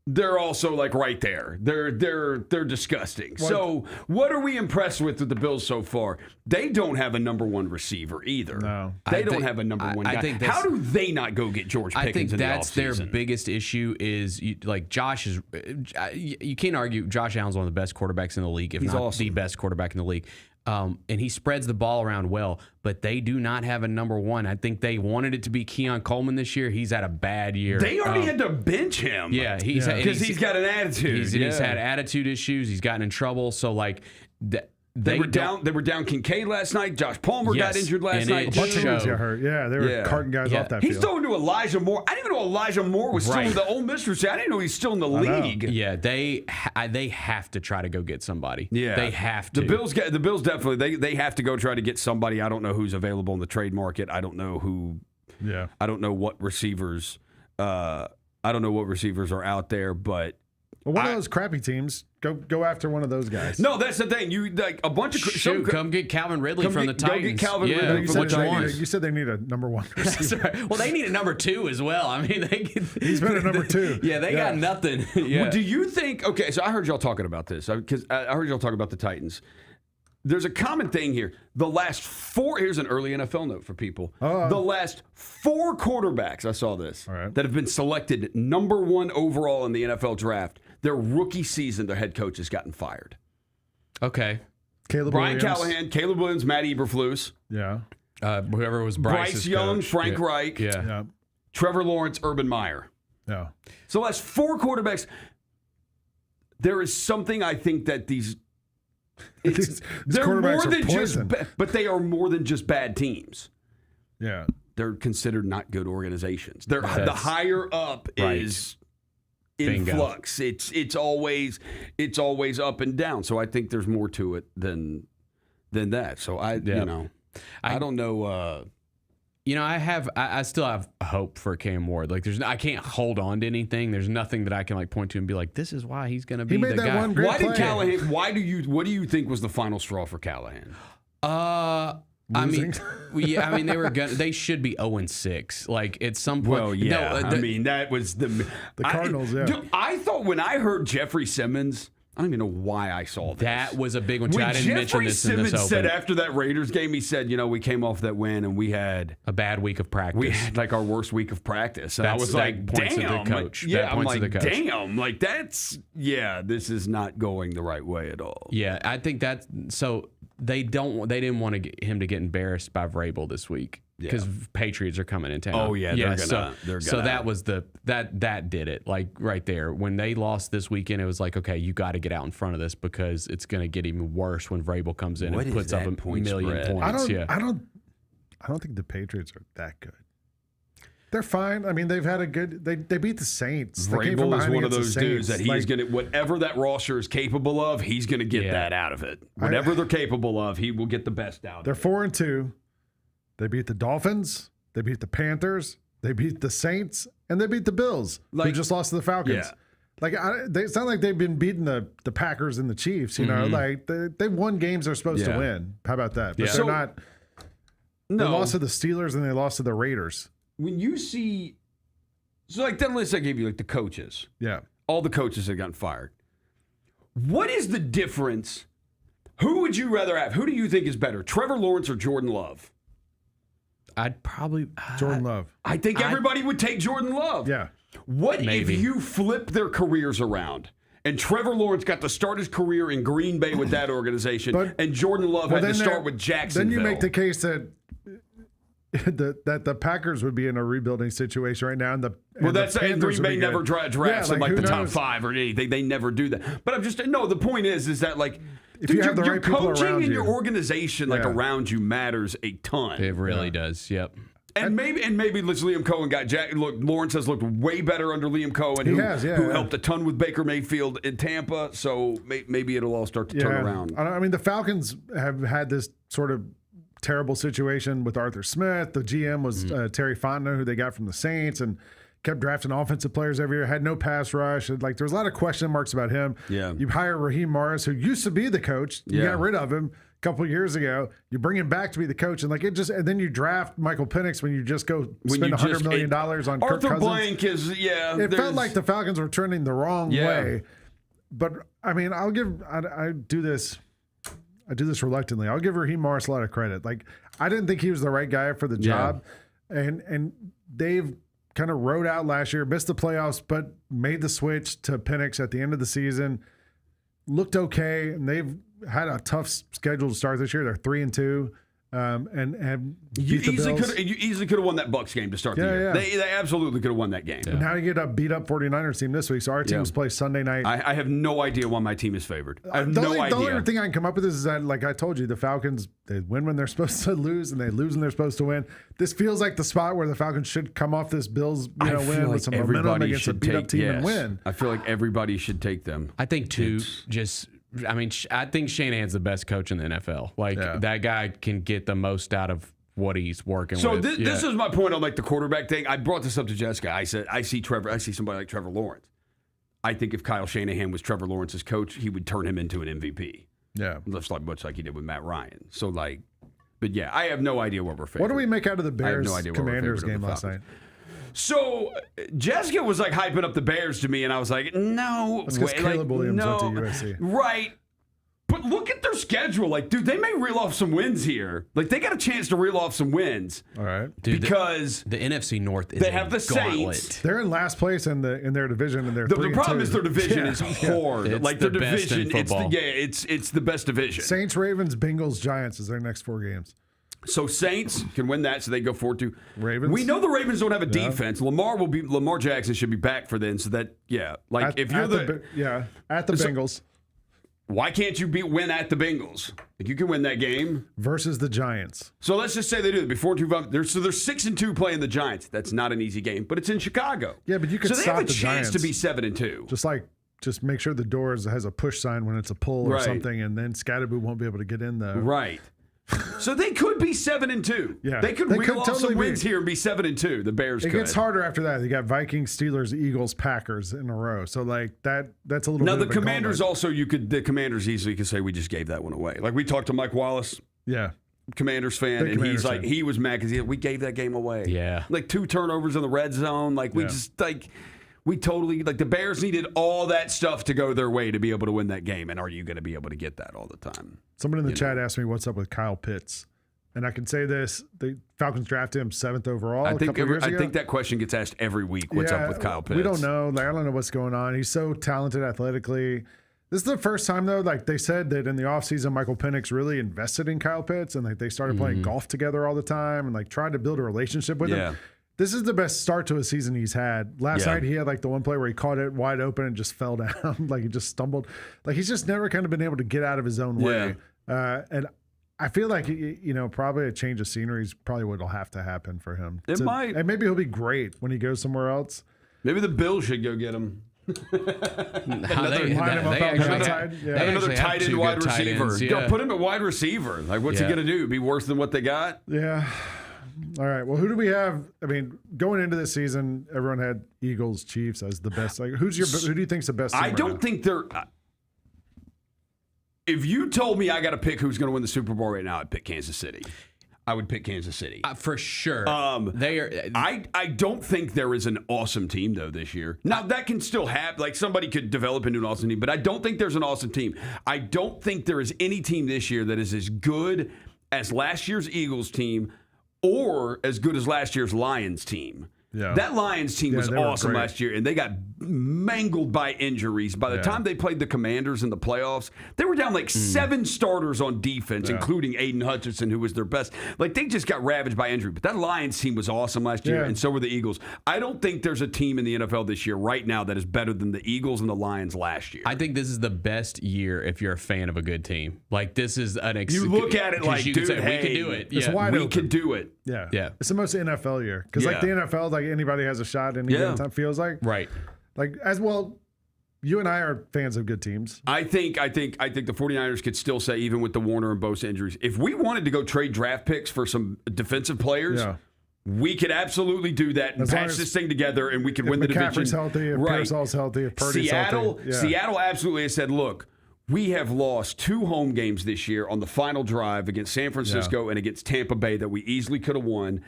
they're also like right there. They're disgusting. So what are we impressed with the Bills so far? They don't have a number 1 receiver either. No. They don't have a number 1 guy. How do they not go get George Pickens I think in the that's their offseason? biggest issue is Josh is you can't argue Josh Allen's one of the best quarterbacks in the league, if not the best quarterback in the league. And he spreads the ball around well, but they do not have a number 1. I think they wanted it to be Keon Coleman this year. He's had a bad year. They already had to bench him. Yeah, because he's got an attitude. He's had attitude issues. He's gotten in trouble. So like they were down Kincaid last night. Josh Palmer got injured last night. A bunch of guys got hurt. Yeah, they were carting guys off that field. He's throwing to Elijah Moore. I didn't even know Elijah Moore was still in the Ole Miss receiver. I didn't know he's still in the league. Yeah, they have to try to go get somebody. Yeah, they have to. The Bills definitely they have to go try to get somebody. I don't know who's available in the trade market. I don't know who. Yeah, I don't know what receivers. I don't know what receivers are out there, but. Well, one of those crappy teams, go after one of those guys. No, that's the thing. You like a bunch of come get Calvin Ridley from the Titans. Go get Calvin Ridley from the Titans. You said they need a number 1 receiver. Right. Well, they need a number 2 as well. I mean, he's been a number 2. Yeah, they got nothing. Yeah. Well, do you think? Okay, so I heard y'all talking about this because I heard y'all talk about the Titans. There's a common thing here. The last 4, here's an early NFL note for people. The last 4 quarterbacks, I saw this, that have been selected number 1 overall in the NFL draft, their rookie season, their head coach has gotten fired. Okay. Brian Callahan, Caleb Williams, Matt Eberflus. Yeah. Whoever was Bryce Young, coach. Frank Reich. Yeah. Trevor Lawrence, Urban Meyer. Yeah. So the last 4 quarterbacks, there is something I think that they're more than just, but they are more than just bad teams. Yeah, they're considered not good organizations. The higher up is in flux. It's always up and down. So I think there's more to it than that. So I don't know. I still have hope for Cam Ward. Like I can't hold on to anything. There's nothing that I can like point to and be like, this is why he's going to be the guy. Why did Callahan? What do you think was the final straw for Callahan? Losing? They should be 0-6. Like at some point. Well, yeah. That was the Cardinals. Dude, I thought when I heard Jeffrey Simmons. I don't even know why I saw this. That was a big one. I didn't mention this in this Simmons open. said after that Raiders game, he said, we came off that win and we had a bad week of practice. We had like our worst week of practice. And I was like, damn. Coach. I'm like, damn. Like this is not going the right way at all. Yeah, I think that's so they didn't want to get him to get embarrassed by Vrabel this week. Because Patriots are coming in town. Oh yeah, they're gonna. So that was that did it. Like right there, when they lost this weekend, it was like, okay, you got to get out in front of this because it's going to get even worse when Vrabel comes in and puts up a million points. I don't think the Patriots are that good. They're fine. I mean, they've had a good. They beat the Saints. Vrabel is one of those dudes that he's going to whatever that roster is capable of, he's going to get that out of it. Whatever they're capable of, he will get the best out. They're 4-2. They beat the Dolphins. They beat the Panthers. They beat the Saints. And they beat the Bills, who just lost to the Falcons. Yeah. Like, it's not like they've been beating the Packers and the Chiefs, you know? Like, they won games they're supposed to win. How about that? But they're not. They lost to the Steelers and they lost to the Raiders. When you see, so like that list I gave you, like the coaches. Yeah. All the coaches have gotten fired. What is the difference? Who would you rather have? Who do you think is better, Trevor Lawrence or Jordan Love? I'd probably Jordan Love. I think everybody would take Jordan Love. Yeah. What Maybe. if you flip their careers around and Trevor Lawrence got to start his career in Green Bay with that organization and Jordan Love had to start with Jacksonville? Then you make the case that the Packers would be in a rebuilding situation right now. And Green Bay never drafts in like the top 5 or anything. They never do that. But the point is that like if you have the right people coaching around and you. your organization around you matters a ton. It really does. Yep. And maybe Liam Cohen got Jack. Look, Lawrence has looked way better under Liam Cohen, who helped a ton with Baker Mayfield in Tampa. So maybe it'll all start to turn around. I mean, the Falcons have had this sort of terrible situation with Arthur Smith. The GM was Terry Fontenot, who they got from the Saints, and kept drafting offensive players every year. Had no pass rush. Like there was a lot of question marks about him. Yeah. You hire Raheem Morris, who used to be the coach. You got rid of him a couple of years ago. You bring him back to be the coach, and and then you draft Michael Penix when you just go spend $100 million on Kirk Cousins. Arthur Blank is It felt like the Falcons were trending the wrong way. But I mean, I do this reluctantly. I'll give Raheem Morris a lot of credit. Like I didn't think he was the right guy for the job, and they've kind of rode out last year, missed the playoffs, but made the switch to Penix at the end of the season. Looked okay, and they've had a tough schedule to start this year. They're 3-2, and have beat the Bills. You easily could have won that Bucs game to start the year. Yeah. They absolutely could have won that game. And now you get a beat up 49ers team this week. So our teams play Sunday night. I have no idea why my team is favored. I have no idea. The only thing I can come up with is that, like I told you, the Falcons, they win when they're supposed to lose, and they lose when they're supposed to win. This feels like the spot where the Falcons should come off this Bills win with some momentum against a beat up team and win. I feel like everybody should take them. I think I think Shanahan's the best coach in the NFL. Like that guy can get the most out of what he's working with. So this is my point on like the quarterback thing. I brought this up to Jessica. I said I see somebody like Trevor Lawrence. I think if Kyle Shanahan was Trevor Lawrence's coach, he would turn him into an MVP. Yeah, much like he did with Matt Ryan. So like, but yeah, I have no idea what we're favored. What do we make out of the Bears Commanders game last night? So Jessica was like hyping up the Bears to me, and I was like, no. It's because Caleb Williams went to USC. Right. But look at their schedule. Like, dude, they may reel off some wins here. Like, they got a chance to reel off some wins. All right. Dude, because the NFC North is they have the gauntlet. Saints. They're in last place in their division, and they're the problem is their division is hard. It's like the their best in division, football. it's the best division. Saints, Ravens, Bengals, Giants is their next 4 games. So Saints can win that, so they go 4-2. Ravens. We know the Ravens don't have a defense. Lamar Jackson should be back for then. So that like if you're at the Bengals. Why can't you win at the Bengals? Like you can win that game versus the Giants. So let's just say they do. Before they're 6-2 playing the Giants. That's not an easy game, but it's in Chicago. Yeah, but you could so stop they have a the chance Giants. to be 7-2. Just make sure the door has a push sign when it's a pull or something, and then Scatterboo won't be able to get in though. Right. So they could be 7-2. Yeah, they could reel off some wins here and be 7-2. The Bears. It gets harder after that. They got Vikings, Steelers, Eagles, Packers in a row. So like that's a little. Now bit the of a Commanders gauntlet. the Commanders easily could say we just gave that one away. Like we talked to Mike Wallace. Yeah. Commanders fan, and he's like, he was mad because we gave that game away. Yeah. Like 2 turnovers in the red zone. Like we we totally, like the Bears needed all that stuff to go their way to be able to win that game. And are you going to be able to get that all the time? Someone in the chat asked me what's up with Kyle Pitts. And I can say this: the Falcons drafted him 7th overall. I think that question gets asked every week. What's up with Kyle Pitts? We don't know. Like, I don't know what's going on. He's so talented athletically. This is the first time though. Like they said that in the offseason, Michael Penix really invested in Kyle Pitts, and like they started playing golf together all the time, and like tried to build a relationship with him. This is the best start to a season he's had. Last night he had like the one play where he caught it wide open and just fell down, like he just stumbled. Like he's just never kind of been able to get out of his own way. And I feel like, probably a change of scenery is probably what'll have to happen for him. It might. And maybe he'll be great when he goes somewhere else. Maybe the Bills should go get him. Another tight end wide receiver. Put him at wide receiver. Like, what's he going to do? Be worse than what they got? Yeah. All right. Well, who do we have? I mean, going into this season, everyone had Eagles, Chiefs as the best. Like, who do you think's the best team I don't think they're. If you told me I got to pick who's going to win the Super Bowl right now, I'd pick Kansas City. I would pick Kansas City for sure. They are. I don't think there is an awesome team though this year. Now that can still happen. Like somebody could develop into an awesome team, but I don't think there's an awesome team. I don't think there is any team this year that is as good as last year's Eagles team or as good as last year's Lions team. Yeah. That Lions team was awesome last year, and they got mangled by injuries. By the time they played the Commanders in the playoffs, they were down like 7 starters on defense, including Aiden Hutchinson, who was their best. Like, they just got ravaged by injury. But that Lions team was awesome last year, and so were the Eagles. I don't think there's a team in the NFL this year right now that is better than the Eagles and the Lions last year. I think this is the best year if you're a fan of a good team. Like, this is an you look at it like, you dude, can say, hey, we can do it. It's wide we open. can do it. Yeah. It's the most NFL year. Because, like, the NFL, like, anybody has a shot any given time, feels like. Right. Like, as well, you and I are fans of good teams. I think the 49ers could still say, even with the Warner and Bosa injuries, if we wanted to go trade draft picks for some defensive players, we could absolutely do that and patch this thing together, and we could win the division. McCaffrey's healthy, if Pearsall's healthy, if Purdy's healthy. Seattle absolutely has said, look, we have lost 2 home games this year on the final drive against San Francisco and against Tampa Bay that we easily could have won.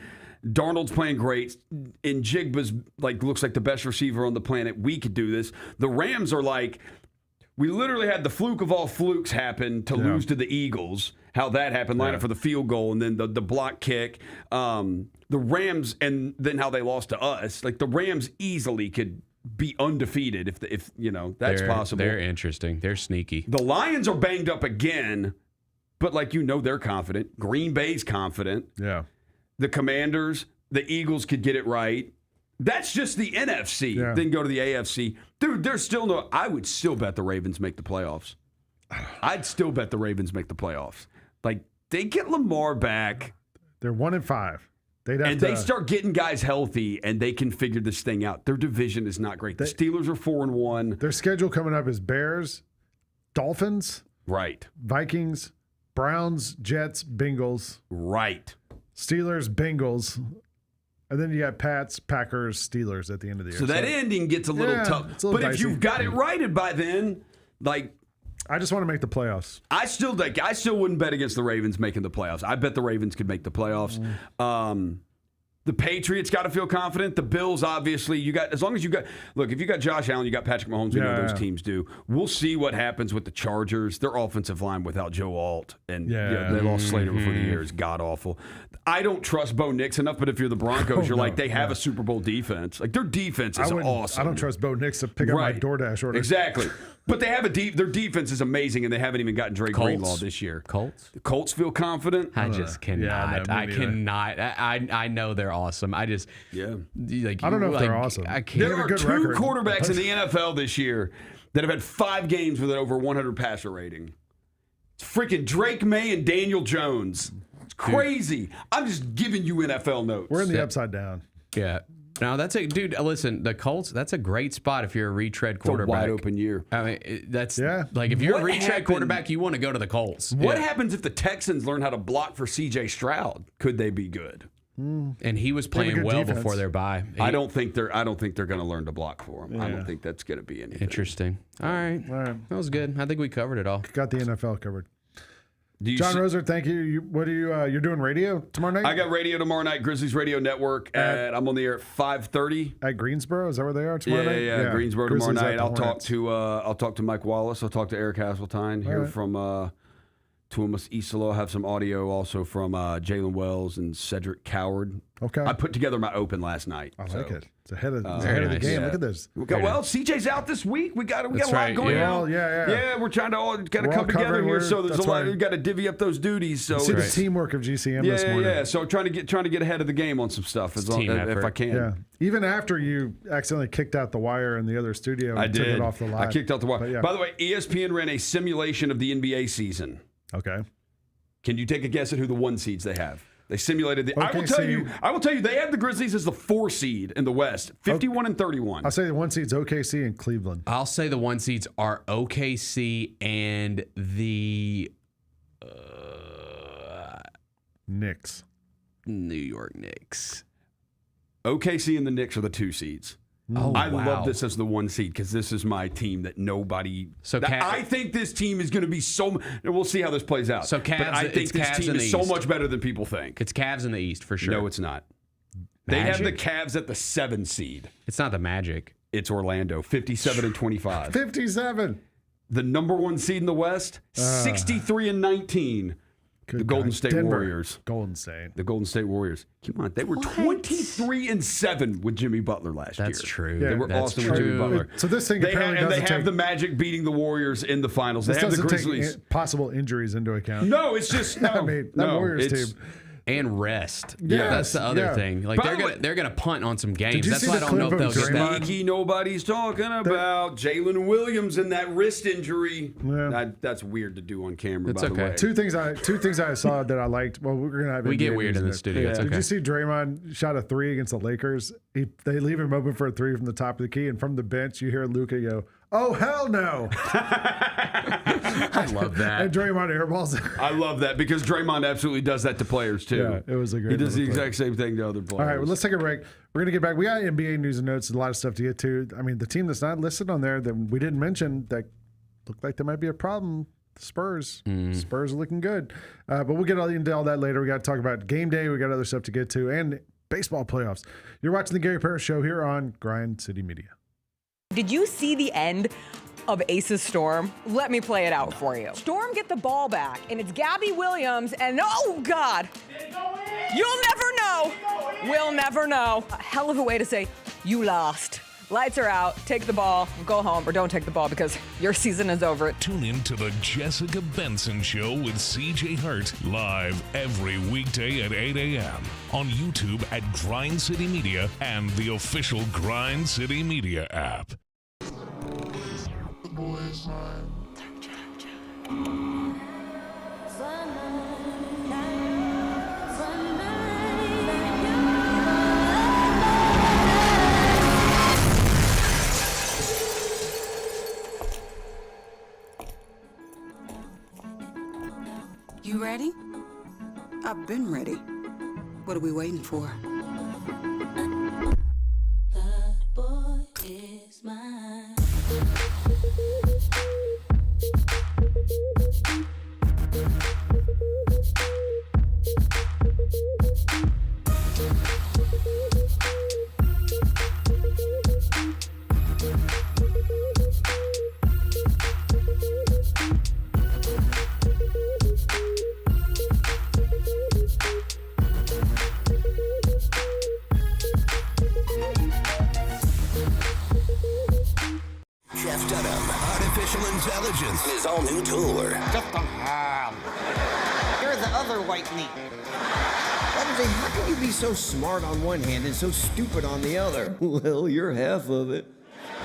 Darnold's playing great. And Jigba's looks like the best receiver on the planet. We could do this. The Rams are like, we literally had the fluke of all flukes happen to lose to the Eagles. How that happened, line up for the field goal and then the block kick. The Rams, and then how they lost to us. Like, the Rams easily could be undefeated if that's possible. They're interesting. They're sneaky. The Lions are banged up again, but they're confident. Green Bay's confident. Yeah. The Commanders, the Eagles could get it right. That's just the NFC. Yeah. Then go to the AFC. Dude, there's still I would still bet the Ravens make the playoffs. I'd still bet the Ravens make the playoffs. Like, they get Lamar back. They're 1-5. They start getting guys healthy, and they can figure this thing out. Their division is not great. The Steelers are 4-1. Their schedule coming up is Bears, Dolphins, right, Vikings, Browns, Jets, Bengals, right, Steelers, Bengals, and then you got Pats, Packers, Steelers at the end of the year. So that ending gets a little tough. It's a little but dicey. if you've got it righted by then, I just want to make the playoffs. I still wouldn't bet against the Ravens making the playoffs. I bet the Ravens could make the playoffs. The Patriots got to feel confident. The Bills, obviously, if you got Josh Allen, you got Patrick Mahomes, we know those teams do. We'll see what happens with the Chargers. Their offensive line without Joe Alt, and they lost Slater before the year is god-awful. I don't trust Bo Nix enough, but if you're the Broncos, they have a Super Bowl defense. Like, their defense is awesome. I don't trust Bo Nix to pick up my DoorDash order. Exactly. But they have their defense is amazing, and they haven't even gotten Dre Greenlaw this year. The Colts feel confident. I just cannot. I cannot. I know they're awesome. I just I don't know if they're awesome. I can't. There are 2 quarterbacks in the NFL this year that have had 5 games with an over 100 passer rating. It's freaking Drake May and Daniel Jones. It's crazy. I'm just giving you NFL notes. We're in the upside down. Yeah. No, listen, the Colts, that's a great spot if you're a retread quarterback. It's a wide open year. I mean, that's like, if you're a retread quarterback, you want to go to the Colts. What happens if the Texans learn how to block for C.J. Stroud? Could they be good? And he was playing well before their bye. I don't think they're going to learn to block for him. I don't think that's going to be anything. Interesting. All right. That was good. I think we covered it all. Got the NFL covered. John Roser, thank you. What are you? You're doing radio tomorrow night? I got radio tomorrow night. Grizzlies Radio Network. I'm on the air at 5:30 at Greensboro. Is that where they are tomorrow night? Yeah, Greensboro tomorrow night. I'll talk to Mike Wallace. I'll talk to Eric Hasseltine. Hear from Tuomas Isalo. Have some audio also from Jalen Wells and Cedric Coward. Okay. I put together my open last night. I like it. It's ahead of the game. Look at this. CJ's out this week. We got a lot going on. Yeah, we're trying to all kind of come together here. So there's a lot. We've got to divvy up those duties. So see the teamwork of GCM this morning. Yeah. So trying to get ahead of the game on some stuff if I can. Yeah. Even after you accidentally kicked out the wire in the other studio, and took it off the line. I kicked out the wire. By the way, ESPN ran a simulation of the NBA season. Okay. Can you take a guess at who the 1 seeds they have? They simulated the. I will tell you. They have the Grizzlies as the 4 seed in the West, 51-31. I'll say the 1 seed's OKC and Cleveland. I'll say the 1 seeds are OKC and the Knicks. New York Knicks. OKC and the Knicks are the 2 seeds. Oh, I wow. love this as the 1 seed because this is my team that nobody. So I think this team is going to be so. We'll see how this plays out. So Cavs, but I think this Cavs team is so much better than people think. It's Cavs in the East for sure. No, it's not. They have the Cavs at the 7 seed. It's not the Magic. It's Orlando, 57-25. 57. The number 1 seed in the West, 63-19. The Golden State Warriors. Golden State. The Golden State Warriors. Come on, they were 23-7 with Jimmy Butler last year. That's true. They were awesome with Jimmy Butler. So this thing apparently doesn't they have the Magic beating the Warriors in the finals. They This have the doesn't Grizzlies. take possible injuries into account. No, it's just no. I mean, that Warriors team. And rest. Yes, That's the other thing. Like By the way- they're gonna punt on some games. Did you That's see why I the don't know if clip they'll of get that. Sneaky, nobody's talking about Jalen Williams and that wrist injury. Yeah. That's weird to do on camera. It's by the okay. way. Two things I saw that I liked. Well, we're gonna have We get NBA weird news in the it. studio. It's Did okay. you see Draymond shot a 3 against the Lakers? They leave him open for a 3 from the top of the key, and from the bench you hear Luka go, "Oh hell no!" I love that. And Draymond airballs. I love that because Draymond absolutely does that to players too. Yeah, it was a great He does the little play. exact same thing to other players. All right, well, let's take a break. We're going to get back. We got NBA news and notes and a lot of stuff to get to. I mean, the team that's not listed on there that we didn't mention that looked like there might be a problem, the Spurs. Spurs are looking good. But we'll get into all that later. We got to talk about game day. We got other stuff to get to and baseball playoffs. You're watching the Gary Parrish Show here on Grind City Media. Did you see the end of Ace's Storm? Let me play it out for you. Storm get the ball back, and it's Gabby Williams, and oh God, you'll never know. We'll never know. A hell of a way to say you lost. Lights are out, take the ball, go home, or don't take the ball because your season is over. Tune in to the Jessica Benson Show with CJ Hurt live every weekday at 8 a.m. on YouTube at Grind City Media and the official Grind City Media app. You ready? I've been ready. What are we waiting for? That boy is mine. Jeff Dunham, Artificial Intelligence, his all-new tour. You're the other white meat. How can you be so smart on one hand and so stupid on the other? Well, you're half of it.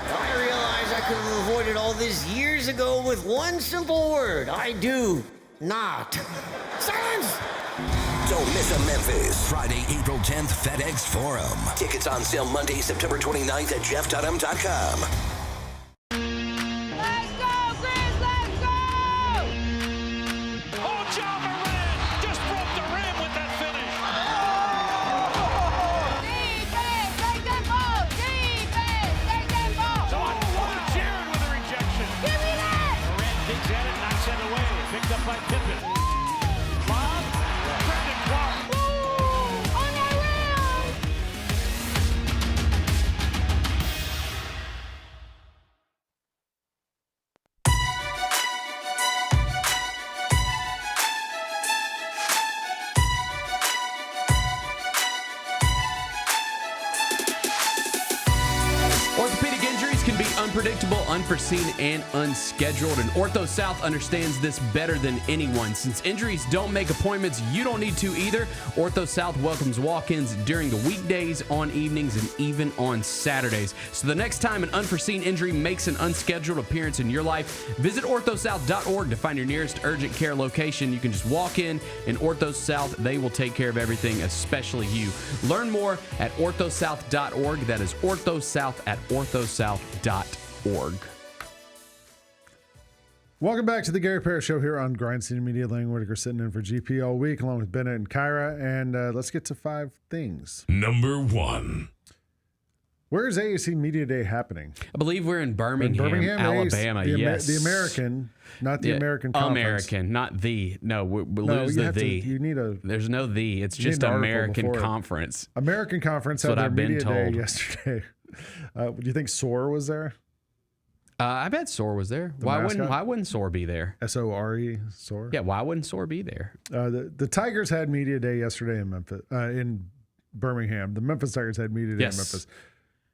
I realize I could have avoided all this years ago with one simple word. I do not. Silence! Don't miss a Memphis. Friday, April 10th, FedEx Forum. Tickets on sale Monday, September 29th at jeffdunham.com. Orthopedic injuries can be unpredictable, unforeseen, and unscheduled, and Ortho South understands this better than anyone. Since injuries don't make appointments, you don't need to either. Ortho South welcomes walk-ins during the weekdays, on evenings, and even on Saturdays. So the next time an unforeseen injury makes an unscheduled appearance in your life, visit orthosouth.org to find your nearest urgent care location. You can just walk in, and Ortho South, they will take care of everything, especially you. Learn more at orthosouth.org. That is orthosouth at orthosouth.org. Welcome back to the Gary Parrish Show here on Grind City Media. Lang Whitaker sitting in for GP all week, along with Bennett and Kyra. And let's get to 5 things. Number 1. Where is AAC Media Day happening? I believe we're in Birmingham, Alabama. Yes. The American, not the American Conference. American, not the. No, we lose the the. You need a. There's no the. It's just American Conference. American Conference had their media day yesterday. Do you think SOAR was there? I bet SOAR was there. Why wouldn't SOAR be there? SORE, SOAR? Yeah, why wouldn't SOAR be there? The Tigers had media day yesterday in Memphis, in Birmingham. The Memphis Tigers had media day in Memphis.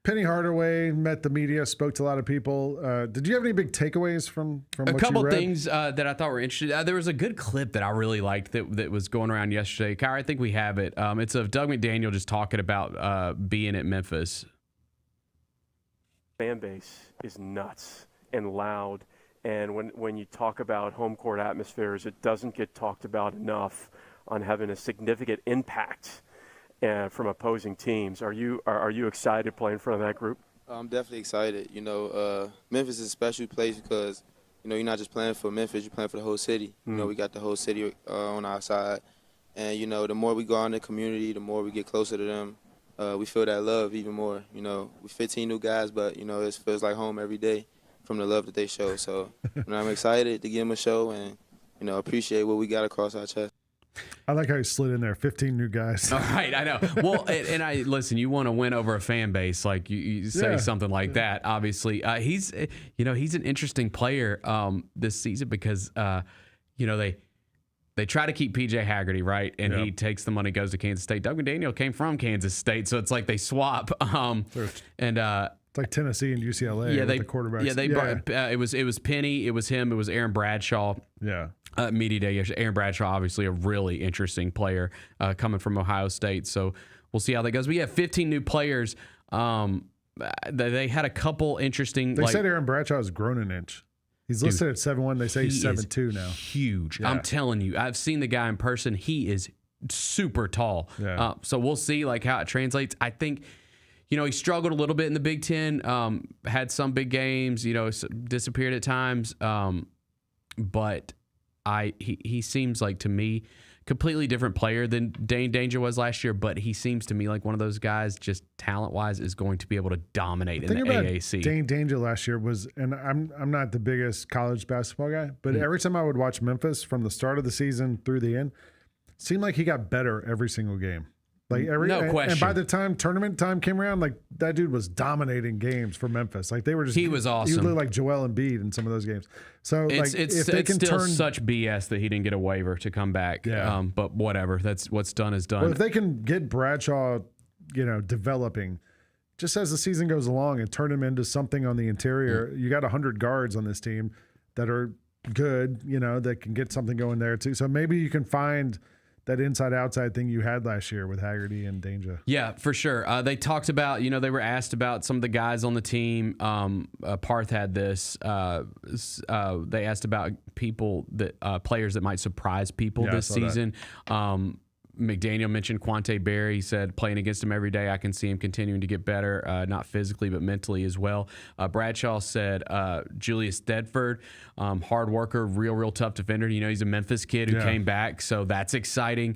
Penny Hardaway met the media, spoke to a lot of people. Did you have any big takeaways from what you read? A couple things that I thought were interesting. There was a good clip that I really liked that was going around yesterday. Kyra, I think we have it. It's of Doug McDaniel just talking about being at Memphis. Fan base is nuts and loud, and when you talk about home court atmospheres, it doesn't get talked about enough on having a significant impact from opposing teams. Are you excited playing in front of that group? I'm definitely excited. Memphis is a special place because you're not just playing for Memphis, you're playing for the whole city. We got the whole city on our side, and the more we go out in the community, the more we get closer to them. We feel that love even more. We 15 new guys, but it feels like home every day from the love that they show. So I'm excited to give them a show and appreciate what we got across our chest. I like how you slid in there. 15 new guys. All right, I know. Well, and I listen. You want to win over a fan base, like you say something like that. Obviously, he's an interesting player this season because They try to keep PJ Haggerty, right? And he takes the money, goes to Kansas State. Doug McDaniel came from Kansas State, so it's like they swap. It's like Tennessee and UCLA. Yeah, with the quarterbacks. Brought, it was Penny, it was him, it was Aaron Bradshaw. Yeah. Media day yesterday. Aaron Bradshaw, obviously a really interesting player coming from Ohio State. So we'll see how that goes. We have 15 new players. They had a couple interesting. They said Aaron Bradshaw has grown an inch. He's listed at 7'1". They say he's 7'2" now. Huge. Yeah. I'm telling you. I've seen the guy in person. He is super tall. Yeah. So we'll see how it translates. I think, he struggled a little bit in the Big Ten. Had some big games. Disappeared at times. But he seems like, to me, completely different player than Dane Danger was last year, but he seems to me like one of those guys, just talent-wise, is going to be able to dominate in the AAC. Dane Danger last year was, and I'm not the biggest college basketball guy, but every time I would watch Memphis from the start of the season through the end, it seemed like he got better every single game. No question. And by the time tournament time came around, that dude was dominating games for Memphis. He was awesome. He looked like Joel Embiid in some of those games. So it's if they can still turn such BS that he didn't get a waiver to come back. Yeah. But whatever. That's what's done is done. Well, if they can get Bradshaw, developing, just as the season goes along and turn him into something on the interior, you got 100 guards on this team that are good, that can get something going there too. So maybe you can find that inside-outside thing you had last year with Haggerty and Danger. Yeah, for sure. They talked about, they were asked about some of the guys on the team. Parth had this. They asked about people players that might surprise people this season. McDaniel mentioned Quante Berry. He said, playing against him every day, I can see him continuing to get better, not physically, but mentally as well. Bradshaw said Julius Thedford, hard worker, real tough defender. He's a Memphis kid who came back, so that's exciting.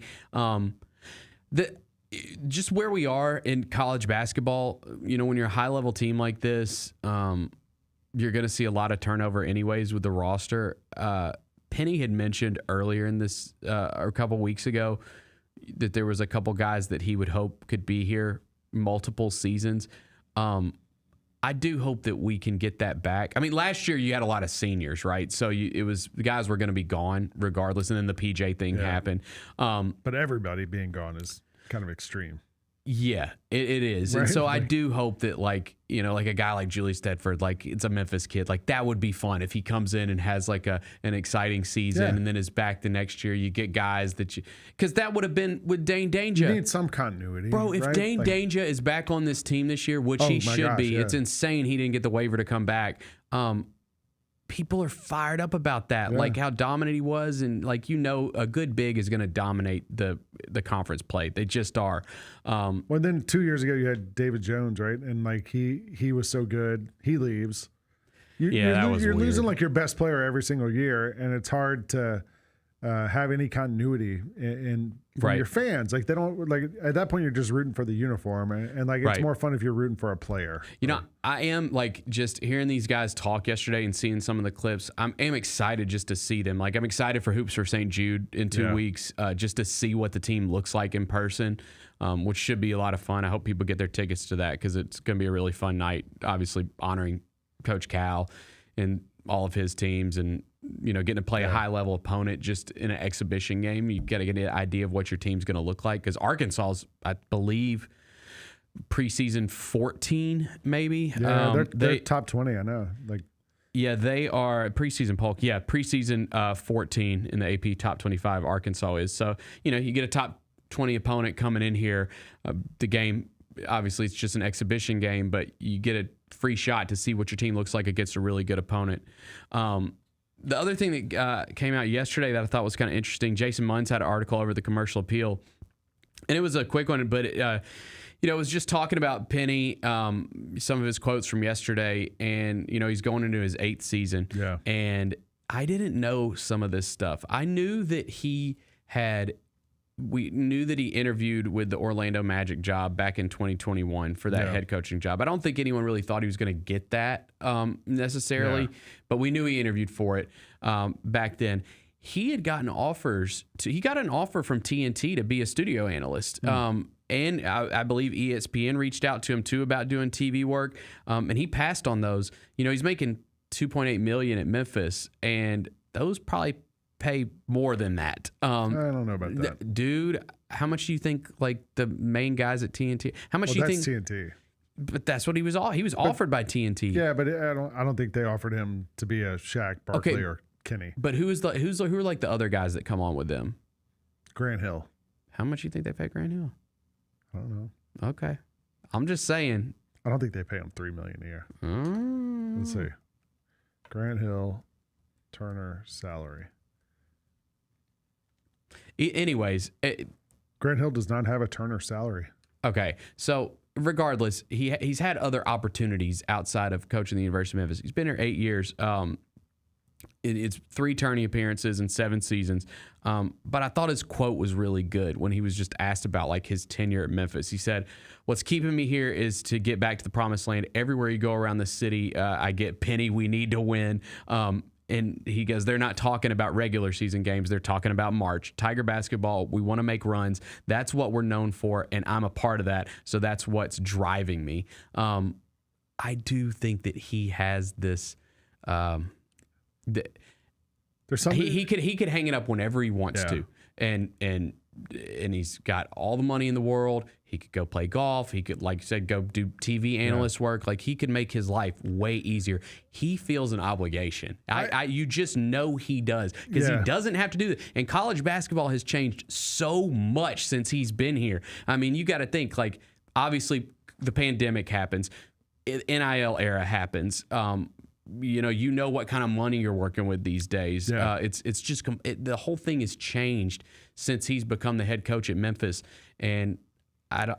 Just where we are in college basketball, when you're a high-level team like this, you're going to see a lot of turnover anyways with the roster. Penny had mentioned earlier in this, or a couple weeks ago, that there was a couple guys that he would hope could be here multiple seasons. I do hope that we can get that back. I mean, last year you had a lot of seniors, right? So the guys were going to be gone regardless, and then the PJ thing happened. But everybody being gone is kind of extreme. Yeah, it is. Right? And so I do hope that, like a guy like Julius Thedford, it's a Memphis kid, that would be fun if he comes in and has an exciting season and then is back the next year. You get guys because that would have been with Dane Danger. You need some continuity. Bro, if right? Dane Danger is back on this team this year, which he should be, it's insane he didn't get the waiver to come back. People are fired up about that, how dominant he was, and a good big is going to dominate the conference play. They just are. Well, then 2 years ago you had David Jones, right? And he was so good, he leaves. You're losing like your best player every single year, and it's hard to have any continuity in from your fans. Like they don't like at that point you're just rooting for the uniform, and like it's more fun if you're rooting for a player. You know, I am like just hearing these guys talk yesterday and seeing some of the clips. I am excited just to see them. Like I'm excited for Hoops for St. Jude in 2 weeks, just to see what the team looks like in person, which should be a lot of fun. I hope people get their tickets to that because it's going to be a really fun night. Obviously honoring Coach Cal and all of his teams, and getting to play a high-level opponent just in an exhibition game. You got to get an idea of what your team's going to look like because Arkansas's, I believe, preseason 14, maybe. Yeah, they're top 20. I know. They are preseason poll. Yeah, preseason 14 in the AP top 25. Arkansas is. So you get a top 20 opponent coming in here. The game, obviously, it's just an exhibition game, but you get a free shot to see what your team looks like against a really good opponent. The other thing that came out yesterday that I thought was kind of interesting, Jason Munns had an article over the Commercial Appeal, and it was a quick one, but it was just talking about Penny, some of his quotes from yesterday, and he's going into his 8th season. Yeah. And I didn't know some of this stuff. I knew that we knew that he interviewed with the Orlando Magic job back in 2021 for that head coaching job. I don't think anyone really thought he was going to get that necessarily, but we knew he interviewed for it back then. He had gotten offers. He got an offer from TNT to be a studio analyst. And I believe ESPN reached out to him too about doing TV work, and he passed on those. He's making $2.8 million at Memphis, and those probably pay more than that. I don't know about that. Dude, how much do you think like the main guys at TNT? How much do you think? That's TNT. But that's what he was offered by TNT. Yeah, but I don't think they offered him to be a Shaq Barkley or Kenny. But who are like the other guys that come on with them? Grant Hill. How much do you think they pay Grant Hill? I don't know. Okay. I'm just saying. I don't think they pay him $3 million a year. Let's see. Grant Hill, Turner salary. Anyways, Grant Hill does not have a Turner salary. Okay, so regardless, he's had other opportunities outside of coaching the University of Memphis. He's been here 8 years. It's 3 tourney appearances and 7 seasons. But I thought his quote was really good when he was just asked about like his tenure at Memphis. He said, "What's keeping me here is to get back to the promised land. Everywhere you go around the city, I get Penny. We need to win." And he goes, they're not talking about regular season games. They're talking about March. Tiger basketball, we want to make runs. That's what we're known for, and I'm a part of that. So that's what's driving me. I do think that he has this. There's something he could hang it up whenever he wants to, and he's got all the money in the world. He could go play golf. He could, like you said, go do TV analyst work. Like he could make his life way easier. He feels an obligation. You just know he does because he doesn't have to do that. And college basketball has changed so much since he's been here. I mean, you got to think like obviously the pandemic happens, NIL era happens. You know what kind of money you're working with these days. It's just the whole thing has changed since he's become the head coach at Memphis, and I'm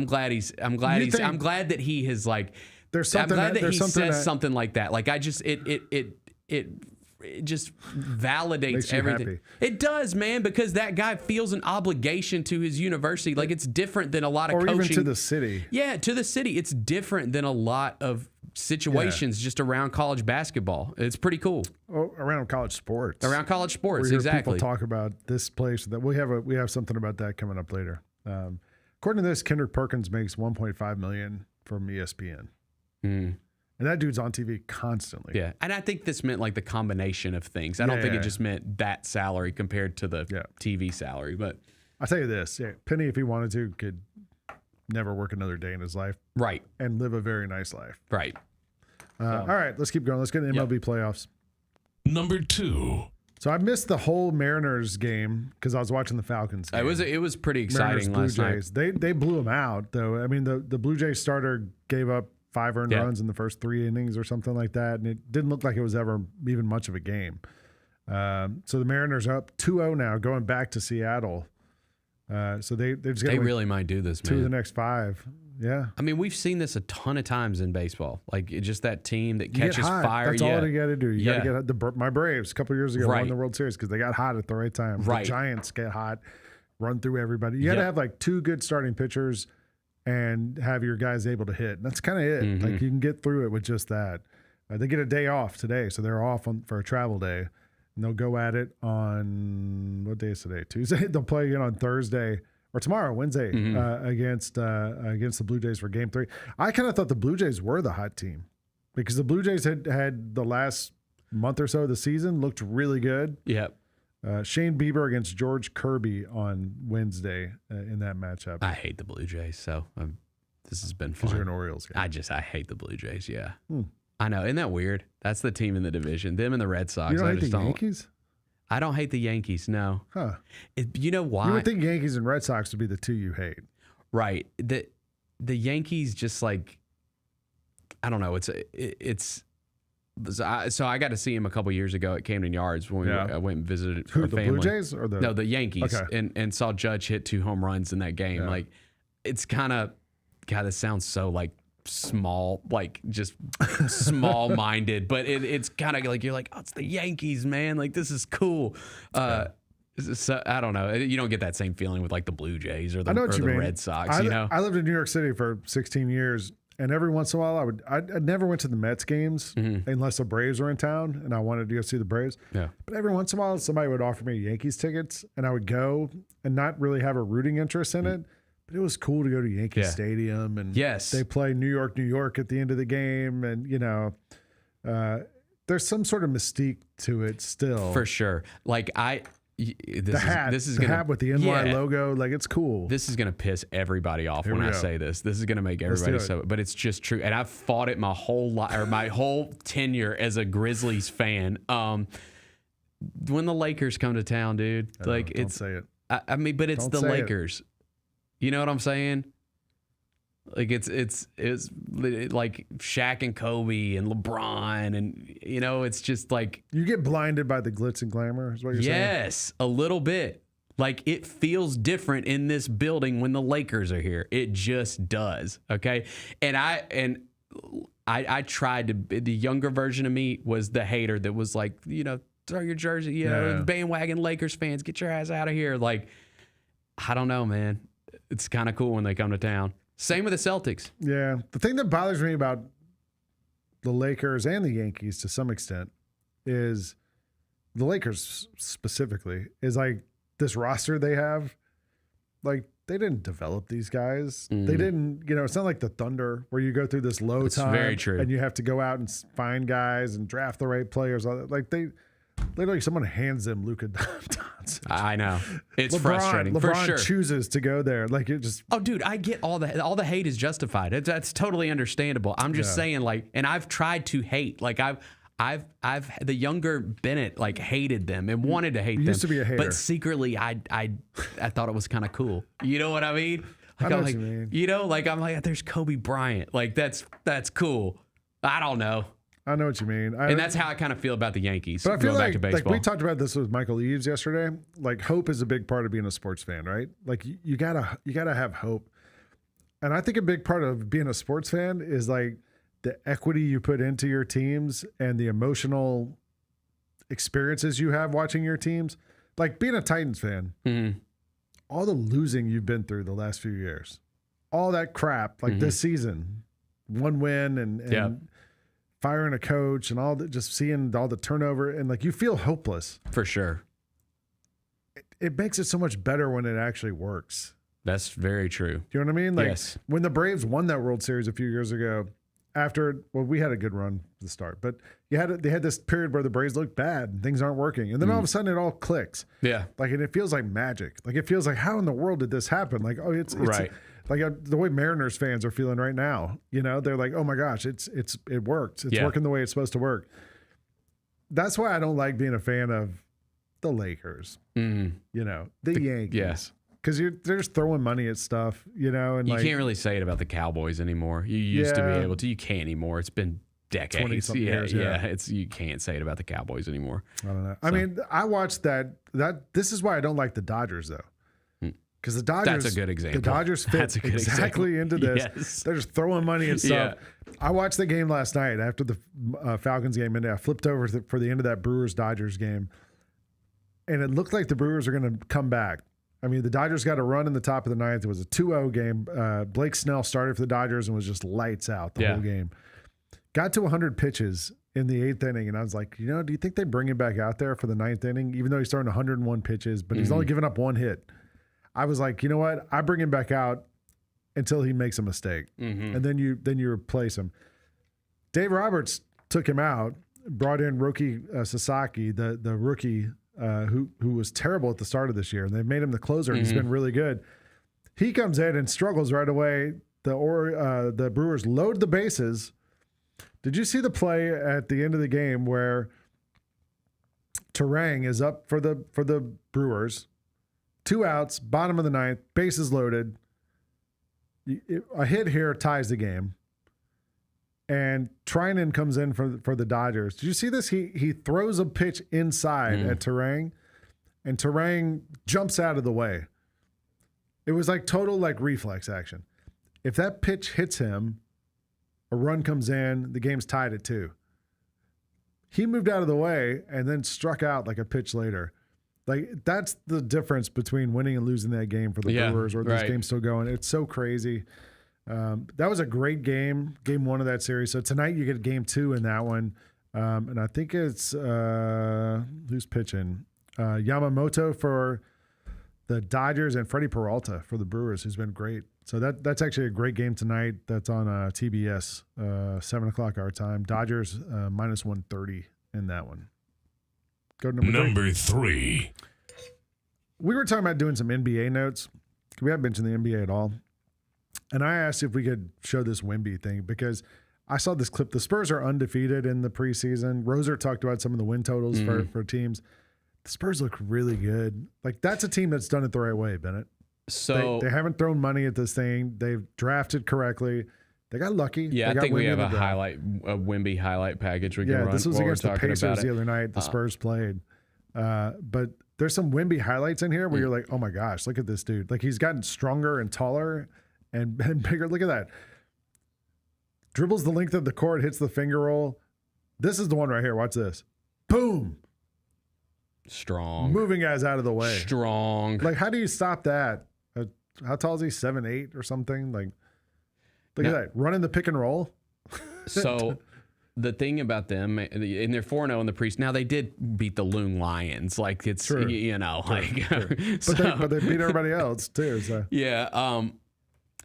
glad that he has like. There's something. I'm glad that he says something like that. Like I just it just validates everything. Happy. It does, man, because that guy feels an obligation to his university. Like it's different than a lot of coaching. Or even to the city. Yeah, to the city. It's different than a lot of situations just around college basketball. It's pretty cool. Around college sports. Around college sports, we hear exactly. People talk about this place that we have something about that coming up later. According to this, Kendrick Perkins makes $1.5 million from ESPN. And that dude's on TV constantly. Yeah, and I think this meant like the combination of things. I don't think it just meant that salary compared to the TV salary. But I'll tell you this, Penny, if he wanted to, could never work another day in his life. Right. And live a very nice life. Right. All right, let's keep going. Let's get into MLB playoffs. Number 2. So I missed the whole Mariners game because I was watching the Falcons game. It was pretty exciting Mariners, Blue last Jays. night. They blew them out, though. I mean, the Blue Jays starter gave up 5 earned runs in the first 3 innings or something like that, and it didn't look like it was ever even much of a game. So the Mariners are up 2-0 now, going back to Seattle. So they just got really might do this, man. 2 of the next 5. Yeah. I mean, we've seen this a ton of times in baseball. Like just that team that catches fire. That's all you got to do. You got to get my Braves a couple years ago won the World Series because they got hot at the right time. Right. The Giants get hot, run through everybody. You got to have like 2 good starting pitchers and have your guys able to hit. And that's kind of it. Mm-hmm. Like you can get through it with just that. They get a day off today, so they're off for a travel day. And they'll go at it on, what day is today? Tuesday. They'll play again on Thursday. Or tomorrow, Wednesday, against the Blue Jays for Game 3. I kind of thought the Blue Jays were the hot team because the Blue Jays had the last month or so of the season looked really good. Yep. Shane Bieber against George Kirby on Wednesday in that matchup. I hate the Blue Jays, so this has been fun. Because you're an Orioles guy. I hate the Blue Jays, yeah. I know. Isn't that weird? That's the team in the division. Them and the Red Sox. You don't hate the Yankees? I don't hate the Yankees, no. Huh. You know why? You would think Yankees and Red Sox would be the 2 you hate. Right. The Yankees just like, I don't know. So I got to see him a couple years ago at Camden Yards when I went and visited Who, our the family. Blue Jays or the Yankees? Okay. And saw Judge hit 2 home runs in that game. Yeah. Like, it's kind of, God, this sounds so like small, like just small-minded, but it's kind of like you're like, oh, it's the Yankees, man. Like, this is cool. So I don't know. You don't get that same feeling with like the Blue Jays or the Red Sox. I lived in New York City for 16 years, and every once in a while I never went to the Mets games unless the Braves were in town and I wanted to go see the Braves. Yeah. But every once in a while somebody would offer me Yankees tickets, and I would go and not really have a rooting interest in it. But it was cool to go to Yankee Stadium, and they play New York at the end of the game, and there's some sort of mystique to it still. For sure. Like the hat with the NY logo, like it's cool. This is gonna piss everybody off when I say this. This is gonna make everybody but it's just true. And I've fought it my whole life, or my whole tenure as a Grizzlies fan. When the Lakers come to town, dude, Don't say it. I mean, but it's the Lakers. You know what I'm saying? Like it's like Shaq and Kobe and LeBron, and it's just like you get blinded by the glitz and glamour. Is what you're saying? Yes, a little bit. Like it feels different in this building when the Lakers are here. It just does. Okay, and I tried to. The younger version of me was the hater that was like, throw your jersey, bandwagon Lakers fans, get your ass out of here. Like, I don't know, man. It's kind of cool when they come to town. Same with the Celtics. Yeah. The thing that bothers me about the Lakers and the Yankees to some extent is the Lakers specifically is like this roster they have. Like they didn't develop these guys. They didn't, it's not like the Thunder where you go through this low time. Very true. And you have to go out and find guys and draft the right players. Like literally someone hands them Luka Doncic. I know. It's frustrating. LeBron for sure. chooses to go there. Like it just. Oh, dude, I get all the hate is justified. That's totally understandable. I'm just saying, like, and I've tried to hate. Like I've the younger Bennett like hated them and wanted to hate them. Used to be a hater, but secretly I thought it was kind of cool. You know what I mean? Like, I know I'm what like, you mean. I'm like, there's Kobe Bryant. Like that's cool. I don't know. I know what you mean. And that's how I kind of feel about the Yankees. But I feel back to baseball. we talked about this with Michael Eaves yesterday. Like hope is a big part of being a sports fan, right? Like you gotta have hope. And I think a big part of being a sports fan is like the equity you put into your teams and the emotional experiences you have watching your teams. Like being a Titans fan, all the losing you've been through the last few years, all that crap, like this season, 1 win and firing a coach and all that, just seeing all the turnover and like you feel hopeless. For sure. It makes it so much better when it actually works. That's very true. Do you know what I mean? Like yes. When the Braves won that World Series a few years ago, we had a good run at the start, but they had this period where the Braves looked bad and things aren't working. And then all of a sudden it all clicks. Yeah. Like, and it feels like magic. Like it feels like, how in the world did this happen? Like, it's right. Like the way Mariners fans are feeling right now, they're like, oh my gosh, it worked. It's working the way it's supposed to work. That's why I don't like being a fan of the Lakers, the Yankees. Yes. Because they're just throwing money at stuff, and you can't really say it about the Cowboys anymore. You used to be able to. You can't anymore. It's been decades. 20-something years. Yeah. You can't say it about the Cowboys anymore. I don't know. I mean, I watched that. This is why I don't like the Dodgers though, Because the Dodgers, that's a good example. The Dodgers fit exactly into this. Yes. They're just throwing money and stuff. Yeah. I watched the game last night after the Falcons game, and I flipped over for the end of that Brewers-Dodgers game, and it looked like the Brewers are going to come back. I mean, the Dodgers got a run in the top of the ninth. It was a 2-0 game. Blake Snell started for the Dodgers and was just lights out the whole game. Got to 100 pitches in the 8th inning, and I was like, do you think they bring him back out there for the 9th inning, even though he's throwing 101 pitches, but he's only given up 1 hit? I was like, you know what? I bring him back out until he makes a mistake, and then you replace him. Dave Roberts took him out, brought in Roki Sasaki, the rookie who was terrible at the start of this year, and they made him the closer, and he's been really good. He comes in and struggles right away. The Brewers load the bases. Did you see the play at the end of the game where Terang is up for the Brewers, 2 outs, bottom of the 9th, bases loaded. A hit here ties the game, and Trinan comes in for the Dodgers. Did you see this? He throws a pitch inside at Terang, and Terang jumps out of the way. It was like total reflex action. If that pitch hits him, a run comes in, the game's tied at 2. He moved out of the way and then struck out like a pitch later. That's the difference between winning and losing that game for the Brewers, or this game's still going. It's so crazy. That was a great game 1 of that series. So tonight you get game 2 in that one. And I think it's who's pitching? Yamamoto for the Dodgers and Freddie Peralta for the Brewers, who's been great. So that's actually a great game tonight. That's on TBS, 7 o'clock our time. Dodgers minus 130 in that one. Go to number 3. We were talking about doing some NBA notes. We haven't mentioned the NBA at all. And I asked if we could show this Wemby thing because I saw this clip. The Spurs are undefeated in the preseason. Roser talked about some of the win totals for teams. The Spurs look really good. That's a team that's done it the right way, Bennett. So they haven't thrown money at this thing. They've drafted correctly. They got lucky. Yeah, I think we have a Wemby highlight package we can run. Yeah, this was against the Pacers the other night. The Spurs played. But there's some Wemby highlights in here where you're like, oh my gosh, look at this dude. He's gotten stronger and taller and bigger. Look at that. Dribbles the length of the court, hits the finger roll. This is the one right here. Watch this. Boom. Strong. Moving guys out of the way. Strong. How do you stop that? How tall is he? 7'8" or something? Look at that. Running the pick and roll. So the thing about them, and they're 4-0 in the preseason. Now they did beat the Loon Lions. It's, true. True. But they beat everybody else too. So. Yeah.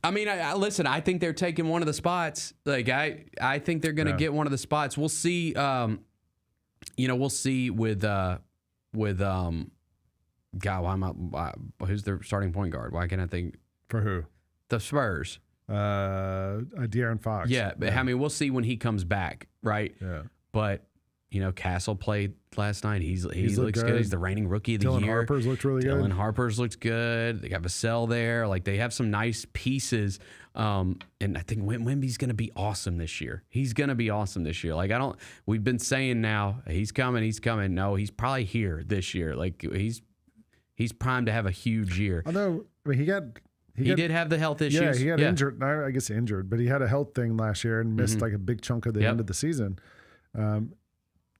I mean, listen, I think they're taking one of the spots. I think they're going to get one of the spots. We'll see. We'll see with God, who's their starting point guard? Why can't I think? For who? The Spurs. De'Aaron Fox. Yeah, but I mean, we'll see when he comes back, right? Yeah. But Castle played last night. He looks good. He's the reigning rookie of the year. Dylan Harper's looked really good. Dylan Harper's looked good. They got Vassell there. They have some nice pieces. And I think Wemby's going to be awesome this year. He's going to be awesome this year. We've been saying now, he's coming. No, he's probably here this year. He's primed to have a huge year. Although, I mean, he did have the health issues. Yeah, he got injured. I guess injured, but he had a health thing last year and missed a big chunk of the end of the season.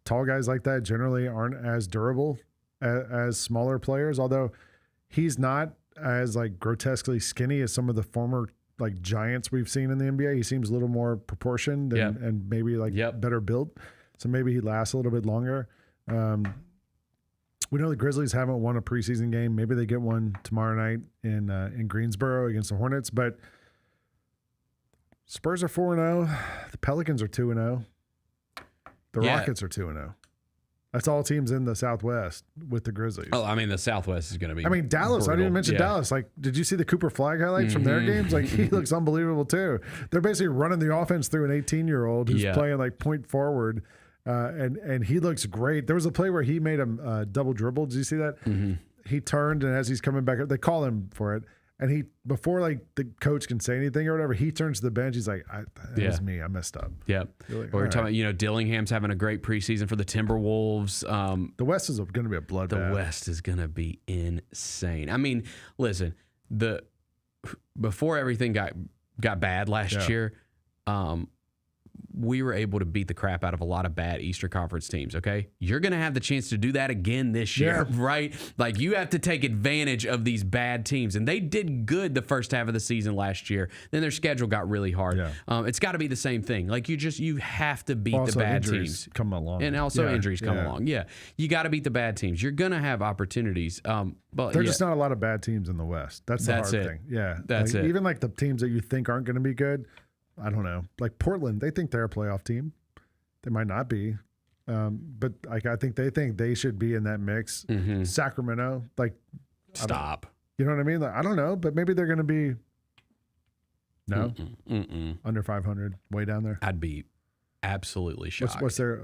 Tall guys like that generally aren't as durable as smaller players, although he's not as grotesquely skinny as some of the former giants we've seen in the NBA. He seems a little more proportioned and maybe better built. So maybe he lasts a little bit longer. We know the Grizzlies haven't won a preseason game. Maybe they get one tomorrow night in Greensboro against the Hornets. But Spurs are 4-0. The Pelicans are 2-0. The Rockets are 2-0. That's all teams in the Southwest with the Grizzlies. Oh, I mean, the Southwest is going to be. I mean, Dallas. Brutal. I didn't even mention Dallas. Did you see the Cooper Flag highlights from their games? He looks unbelievable too. They're basically running the offense through an 18-year-old who's playing point forward. And he looks great. There was a play where he made a double dribble. Did you see that? Mm-hmm. He turned, and as he's coming back, they call him for it. And before the coach can say anything or whatever, he turns to the bench. He's like, "That was me. I messed up." Yep. We're talking about, Dillingham's having a great preseason for the Timberwolves. The West is going to be a bloodbath. The West is going to be insane. I mean, listen, before everything got bad last year, we were able to beat the crap out of a lot of bad Eastern Conference teams, okay? You're going to have the chance to do that again this year, right? Like, you have to take advantage of these bad teams. And they did good the first half of the season last year. Then their schedule got really hard. It's got to be the same thing. Like, you have to beat the bad teams. Come along. And also injuries come along. Yeah. You got to beat the bad teams. You're going to have opportunities. But there's just not a lot of bad teams in the West. That's the hard thing. Yeah. That's like, it. Even like the teams that you think aren't going to be good, I don't know. Like Portland, they think they're a playoff team. They might not be. But like I think they should be in that mix. Sacramento, like stop. You know what I mean? Like, I don't know, but maybe they're going to be under 500, way down there. I'd be absolutely shocked. What's their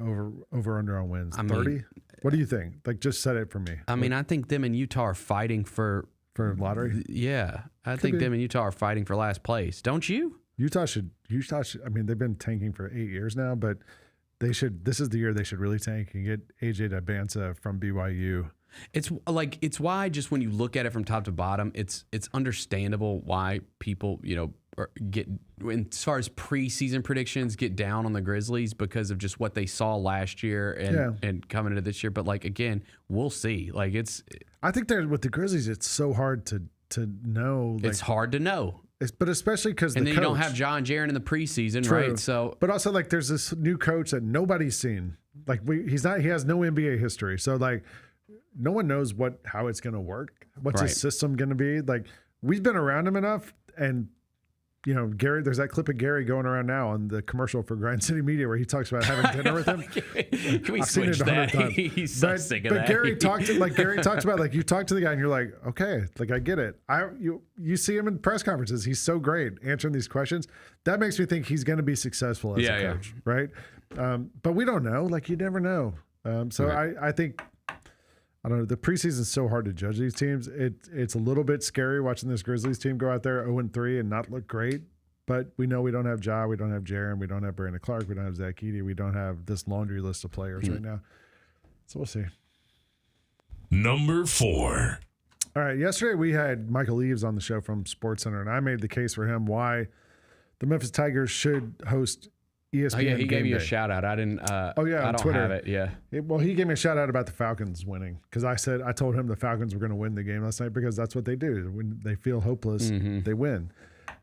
over under on wins? 30? What do you think? Like, just set it for me. I mean, I think them and Utah are fighting for lottery. Yeah, I think them and Utah are fighting for last place. Don't you? Utah should. I mean, they've been tanking for 8 years now, but they should. This is the year they should really tank and get AJ Dabansa from BYU. It's why just when you look at it from top to bottom, it's understandable why people get, as far as preseason predictions, get down on the Grizzlies because of just what they saw last year and coming into this year. But like, again, we'll see. Like, I think with the Grizzlies, it's so hard to know. Like, it's hard to know. But especially because you don't have John Jaren in the preseason, right? So, but also like there's this new coach that nobody's seen. Like he has no NBA history, so like no one knows how it's going to work. What's his system going to be? Like, we've been around him enough, and Gary. There's that clip of Gary going around now on the commercial for Grind City Media where he talks about having dinner with him. Can we I've switch seen it 100 times. He's so sick of that. But Gary talks about like you talk to the guy and you're like, okay, like I get it. You see him in press conferences. He's so great answering these questions. That makes me think he's going to be successful as a coach, right? But we don't know. Like, you never know. I think. I don't know. The preseason's so hard to judge these teams. It's a little bit scary watching this Grizzlies team go out there 0-3 and not look great. But we know we don't have Ja, we don't have Jaren, we don't have Brandon Clark, we don't have Zach Edey, we don't have this laundry list of players right now. So we'll see. Number 4. All right. Yesterday we had Michael Eaves on the show from SportsCenter, and I made the case for him why the Memphis Tigers should host ESPN. Oh yeah, he gave you a Day. shout out. I didn't. I don't Twitter. have it. Yeah. Well, he gave me a shout out about the Falcons winning because I told him the Falcons were going to win the game last night because that's what they do. When they feel hopeless, they win.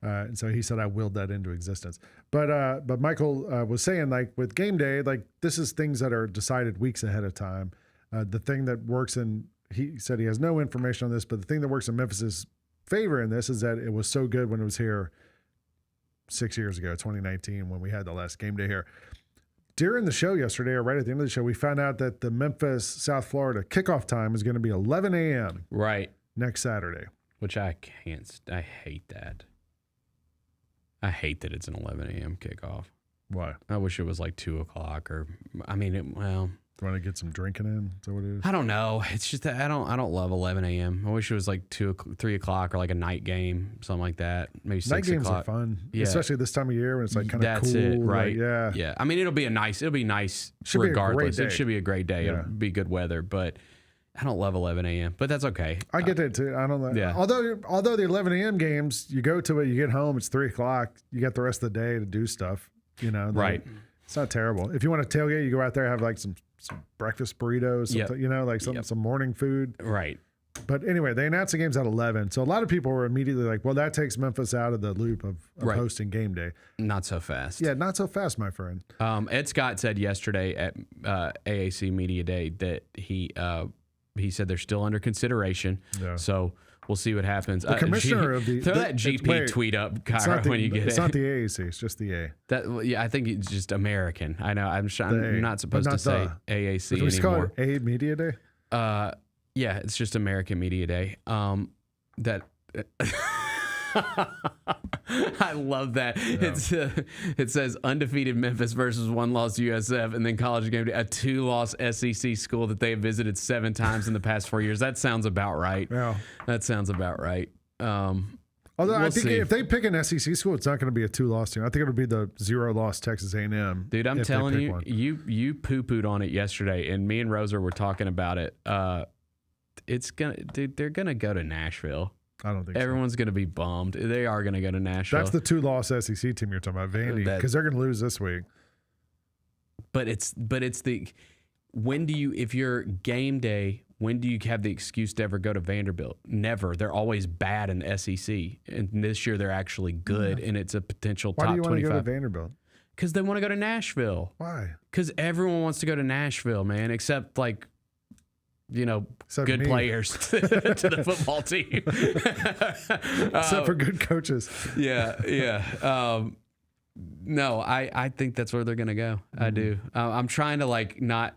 And so he said I willed that into existence. But Michael was saying, like, with game day, like, this is things that are decided weeks ahead of time. The thing that works he said he has no information on this, but the thing that works in Memphis's favor in this is that it was so good when it was here 6 years ago, 2019, when we had the last game day here. During the show yesterday, or right at the end of the show, we found out that the Memphis, South Florida kickoff time is going to be 11 a.m. Right. next Saturday. Which I hate that. I hate that it's an 11 a.m. kickoff. Why? I wish it was like 2 o'clock or, Do you want to get some drinking in? Is that what it is? I don't know. It's just that I don't love 11 a.m. I wish it was like 3 o'clock or like a night game, something like that. Maybe 6 o'clock. Night games are fun, especially this time of year when it's like kind of cool. That's it, right? Like, yeah. I mean, it'll be nice regardless. It should be a great day. It'll be good weather, but I don't love 11 a.m. But that's okay. I get that too. I don't know. Yeah. Although the 11 a.m. games, you go to it, you get home, it's 3 o'clock. You got the rest of the day to do stuff. Right. It's not terrible. If you want to tailgate, you go out there, have like some breakfast burritos, some morning food. Right. But anyway, they announced the games at 11. So a lot of people were immediately like, well, that takes Memphis out of the loop of hosting game day. Not so fast. Yeah, not so fast, my friend. Ed Scott said yesterday at AAC Media Day that he said they're still under consideration. Yeah. So we'll see what happens. The commissioner of the... Throw that GP tweet up, Kyra, when you get it. It's not the AAC. It's just the A. I think it's just American. I know. I'm not supposed to say AAC anymore. We call it A Media Day? Yeah, it's just American Media Day. That... I love that. Yeah. It says undefeated Memphis versus 1-loss USF, and then College Game Day, a 2-loss SEC school that they have visited 7 times in the past 4 years. That sounds about right. Yeah. That sounds about right. Although I think if they pick an SEC school, it's not going to be a 2-loss team. I think it'll be the 0-loss Texas A&M. Dude, I'm telling you, you poo-pooed on it yesterday, and me and Rosa were talking about it. They're gonna go to Nashville. I don't think Everyone's going to be bummed. They are going to go to Nashville. That's the 2-loss SEC team you're talking about, Vandy, because they're going to lose this week. But it's the when do you, if you're game day, when do you have the excuse to ever go to Vanderbilt? Never. They're always bad in the SEC, and this year they're actually good, and it's a potential top 25. Why do you want to go to Vanderbilt? Because they want to go to Nashville. Why? Because everyone wants to go to Nashville, man, except like, good players to the football team. Except for good coaches. Yeah. No, I think that's where they're going to go. I do. I'm trying to not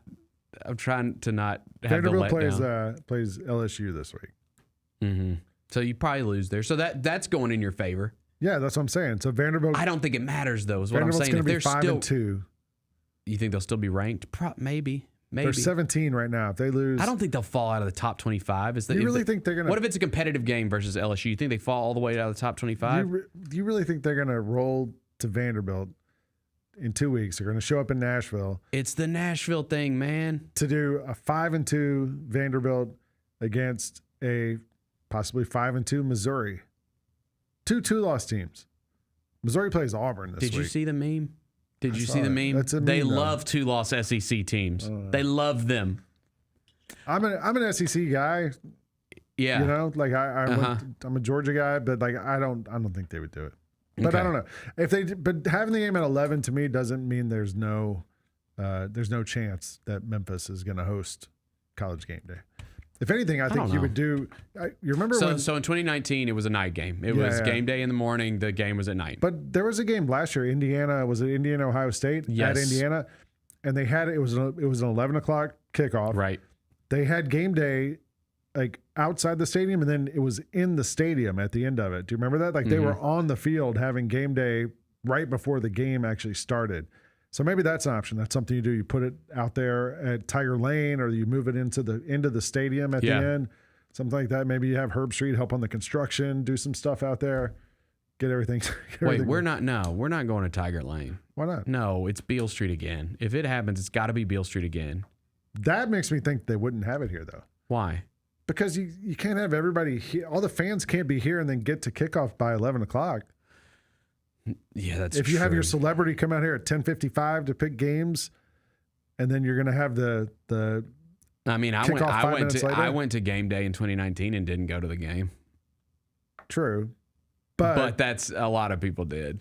have Vanderbilt the letdown. plays LSU this week. Mm-hmm. So you probably lose there. So that's going in your favor. Yeah, that's what I'm saying. So Vanderbilt. I don't think it matters though. Is what I'm saying. If they're 5-2, you think they'll still be ranked? Maybe. They're 17 right now. If they lose, I don't think they'll fall out of the top 25. You really think they're going to? What if it's a competitive game versus LSU? You think they fall all the way out of the top 25? Do you really think they're going to roll to Vanderbilt in 2 weeks? They're going to show up in Nashville. It's the Nashville thing, man. To do a 5-2 Vanderbilt against a possibly 5-2 Missouri. 2-loss teams. Missouri plays Auburn this week. Did you see the meme? Did you see the meme? They love 2-loss SEC teams. They love them. I'm an SEC guy. Yeah. I'm a Georgia guy, but I don't think they would do it. But I don't know but having the game at 11 to me doesn't mean there's no chance that Memphis is going to host College Game Day. If anything, I think you would do. You remember so in 2019 it was a night game. It was game day in the morning. The game was at night. But there was a game last year. Indiana Ohio State at Indiana, and they had it was an 11 o'clock kickoff. Right. They had game day outside the stadium, and then it was in the stadium at the end of it. Do you remember that? They were on the field having game day right before the game actually started. So maybe that's an option. That's something you do. You put it out there at Tiger Lane, or you move it into the stadium at the end, something like that. Maybe you have Herb Street help on the construction, do some stuff out there, get everything. Wait, we're not going to Tiger Lane. Why not? No, it's Beale Street again. If it happens, it's got to be Beale Street again. That makes me think they wouldn't have it here, though. Why? Because you can't have everybody here. All the fans can't be here and then get to kickoff by 11 o'clock. Yeah, that's if you have your celebrity come out here at 10:55 to pick games, and then you're going to have the. I mean, I went to game day in 2019 and didn't go to the game. True, but that's a lot of people did.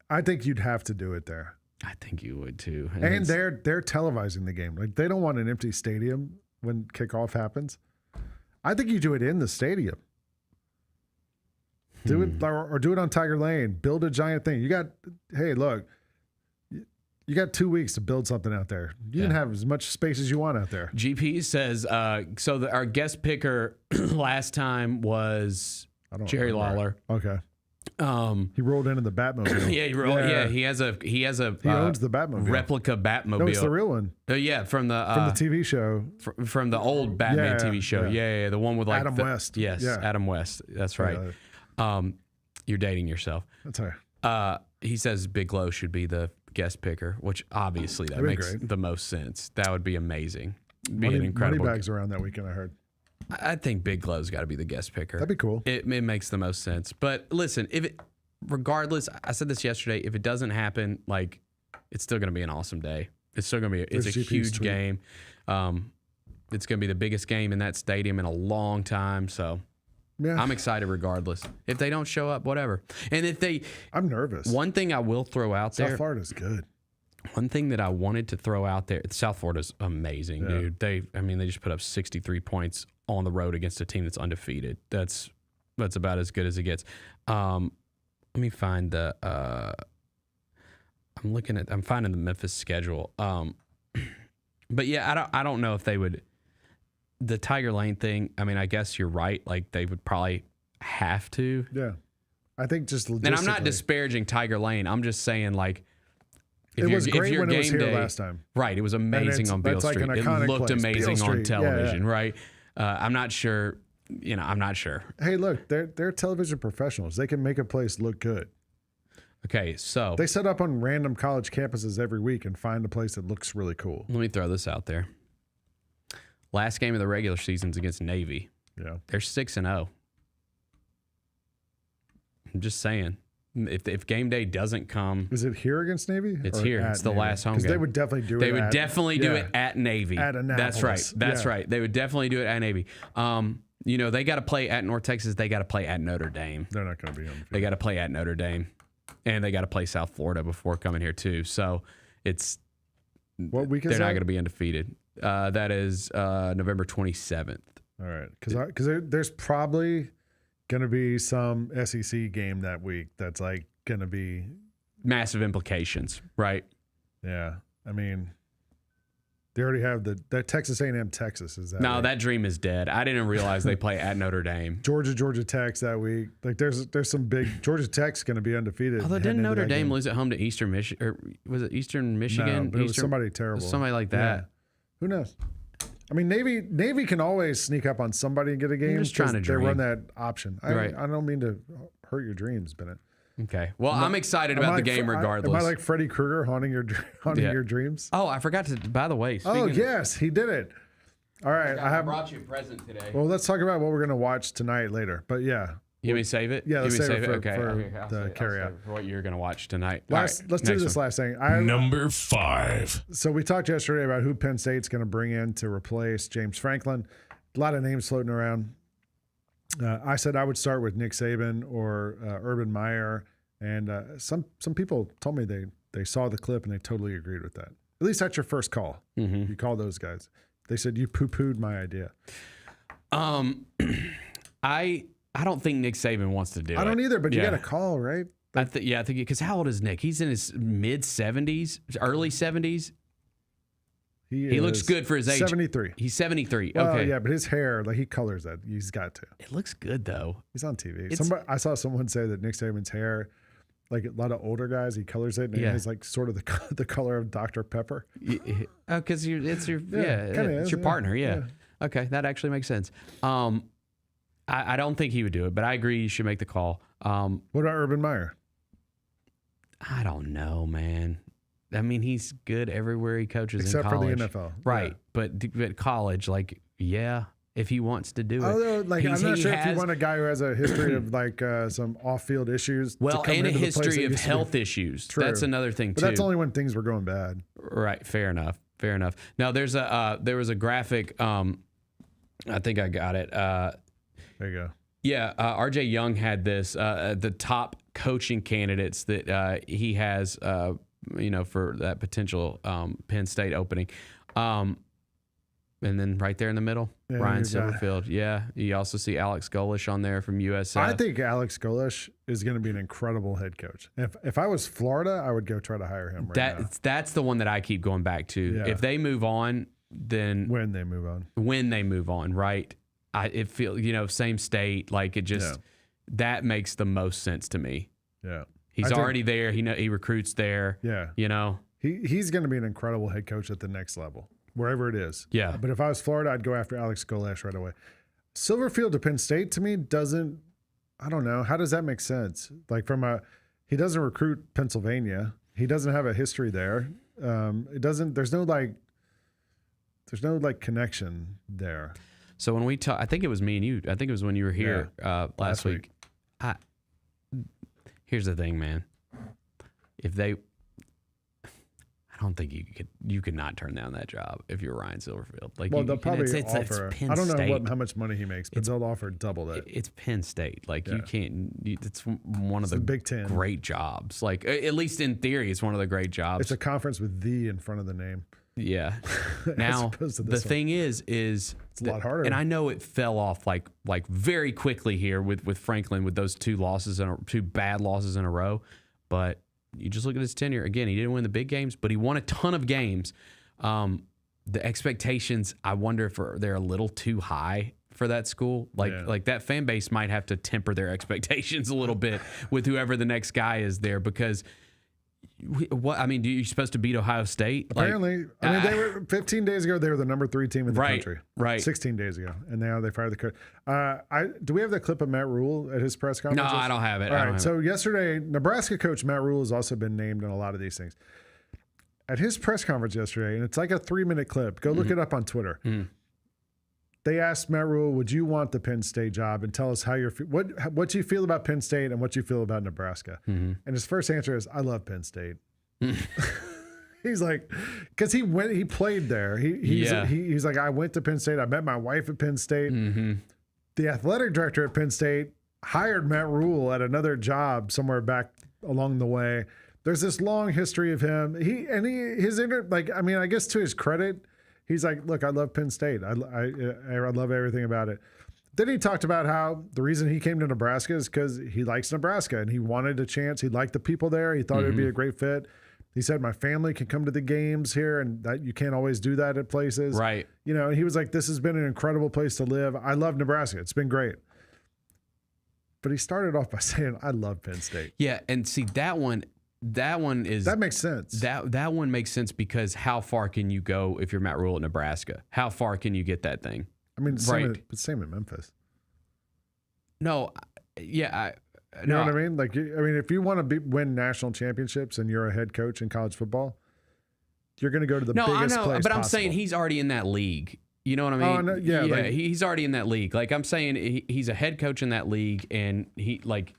I think you'd have to do it there. I think you would too. And they're televising the game. They don't want an empty stadium when kickoff happens. I think you do it in the stadium. Do it or do it on Tiger Lane. Build a giant thing. You got 2 weeks to build something out there. You can have as much space as you want out there. GP says our guest picker last time was Jerry Lawler. Okay. He rolled into the Batmobile. Yeah, he rolled. Yeah, he has a he owns the Batmobile. Replica Batmobile. No, it's the real one. Yeah, from the TV show. From the old Batman TV show. Yeah, the one with Adam West. Yes, Adam West. That's right. You're dating yourself. That's right. He says Big Low should be the guest picker, which obviously that makes the most sense. That would be amazing. Be an incredible. Money bags around that weekend, I heard. I think Big Glow's got to be the guest picker. That'd be cool. It makes the most sense. But listen, regardless, I said this yesterday, if it doesn't happen, it's still going to be an awesome day. It's still going to be, it's a huge game. It's going to be the biggest game in that stadium in a long time. So I'm excited regardless. If they don't show up, whatever. And I'm nervous. One thing I will throw out there. South Florida's good. One thing that I wanted to throw out there, South Florida's amazing, dude. They just put up 63 points on the road against a team that's undefeated. That's about as good as it gets. Let me find the. I'm finding the Memphis schedule. But yeah, I don't know if they would. The Tiger Lane thing. I mean, I guess you're right. They would probably have to. Yeah, I think just logistically. And I'm not disparaging Tiger Lane. I'm just saying it was great when it was here last time. Right. It was amazing on Beale Street. It looked amazing on television, right? I'm not sure. I'm not sure. Hey, look, they're television professionals. They can make a place look good. Okay, so they set up on random college campuses every week and find a place that looks really cool. Let me throw this out there. Last game of the regular season's against Navy. Yeah. They're 6-0. I'm just saying. If game day doesn't come, is it here against Navy? It's here. It's the last home game. Because they would definitely do it. They would definitely do it at Navy. At Annapolis. That's right. That's right. They would definitely do it at Navy. They got to play at North Texas. They got to play at Notre Dame. They're not going to be on the field. They got to play at Notre Dame, and they got to play South Florida before coming here too. So what week is they're that? not going to be undefeated. That is November 27th. All right, because there's probably going to be some SEC game that week that's like going to be massive implications, right? Yeah, I mean, they already have that Texas A&M Texas is that. No, week. that dream is dead. I didn't realize they play at Notre Dame. Georgia Tech that week. Like there's some big Georgia Tech's going to be undefeated. Although didn't Notre Dame lose at home to Eastern Michigan, or was it Eastern Michigan? No, but it was somebody terrible. Somebody like that. Yeah. Who knows? I mean, Navy can always sneak up on somebody and get a game. I'm just trying to they dream. run that option. Right. I don't mean to hurt your dreams, Bennett. Okay. Well, I'm excited about the game regardless. Am I like Freddy Krueger haunting your dreams? Oh, I forgot to. By the way. Yes, he did it. All right, I brought you a present today. Well, let's talk about what we're going to watch tonight later. But yeah. You want me to save it? Yeah, let's save it for the carry-out. For what you're going to watch tonight. Let's do this last thing. Number 5. So we talked yesterday about who Penn State's going to bring in to replace James Franklin. A lot of names floating around. I said I would start with Nick Saban or Urban Meyer. And some people told me they saw the clip and they totally agreed with that. At least that's your first call. Mm-hmm. You call those guys. They said you poo-pooed my idea. I don't think Nick Saban wants to do it. I don't either, but you got a call, right? I think because how old is Nick? He's in his mid 70s, early 70s. He looks good for his age. 73. He's 73. Well, okay. Yeah, but his hair, like he colors that. He's got to. It looks good though. He's on TV. I saw someone say that Nick Saban's hair, like a lot of older guys, he colors it and it has like sort of the color of Dr. Pepper. Because it's your partner. Yeah. Okay, that actually makes sense. I don't think he would do it, but I agree you should make the call. What about Urban Meyer? I don't know, man. I mean, he's good everywhere he coaches except in college. for the NFL. Right. Yeah. But college, like, if he wants to do it. Although, like, I'm not sure if you want a guy who has a history of like some off-field issues. Well, and a history of health issues. True. That's another thing, too. But that's only when things were going bad. Right. Fair enough. Now, there was a graphic. I think I got it. There you go. Yeah, RJ Young had this, the top coaching candidates that he has, for that potential Penn State opening. And then right there in the middle, Ryan Silverfield. Yeah, you also see Alex Golish on there from USF. I think Alex Golish is going to be an incredible head coach. If I was Florida, I would go try to hire him right now. That's the one that I keep going back to. Yeah. If they move on, then... When they move on, right? It feels, same state, like it just, that makes the most sense to me. Yeah. He's already there. He recruits there. Yeah. He's going to be an incredible head coach at the next level, wherever it is. Yeah. But if I was Florida, I'd go after Alex Golish right away. Silverfield to Penn State to me doesn't, I don't know. How does that make sense? Like he doesn't recruit Pennsylvania. He doesn't have a history there. There's no connection there. So when we talk, I think it was me and you. I think it was when you were here last week. Here's the thing, man. I don't think you could not turn down that job if you're Ryan Silverfield. Like, well, they'll probably offer. It's Penn I don't know State. how much money he makes, but they'll offer double that. It's Penn State. Like you can't. It's one of the Big Ten. Great jobs. Like at least in theory, it's one of the great jobs. It's a conference with "the" in front of the name. Yeah. Now the thing is it's a lot harder. And I know it fell off like very quickly here with Franklin with those two bad losses in a row, but. You just look at his tenure. Again, he didn't win the big games, but he won a ton of games. The expectations, I wonder if they're a little too high for that school. Like that fan base might have to temper their expectations a little bit with whoever the next guy is there because you're supposed to beat Ohio State? Apparently. They were 15 days ago, they were the number 3 team in the country. Right. 16 days ago. And now they fired the coach. Do we have that clip of Matt Rule at his press conference? No, I don't have it. All right. So yesterday, Nebraska coach Matt Rule has also been named in a lot of these things. At his press conference yesterday, and it's like a 3-minute clip. Go look it up on Twitter. They asked Matt Rule, would you want the Penn State job? And tell us how what you feel about Penn State and what you feel about Nebraska. And his first answer is, I love Penn State. He's like, because he played there. He's like, I went to Penn State. I met my wife at Penn State. The athletic director at Penn State hired Matt Rule at another job somewhere back along the way. There's this long history of him. I guess to his credit, he's like, look, I love Penn State. I love everything about it. Then he talked about how the reason he came to Nebraska is because he likes Nebraska and he wanted a chance. He liked the people there. He thought it would be a great fit. He said, my family can come to the games here, and that you can't always do that at places. Right. He was like, this has been an incredible place to live. I love Nebraska. It's been great. But he started off by saying, I love Penn State. Yeah, and see, that one is... That makes sense. That one makes sense because how far can you go if you're Matt Rule at Nebraska? How far can you get that thing? I mean, same in Memphis. No, yeah, you know what I mean? Like, if you want to win national championships and you're a head coach in college football, you're going to go to the biggest place but I'm possible. saying he's already in that league. You know what I mean? Oh, no, yeah, he's already in that league. Like I'm saying, he's a head coach in that league, and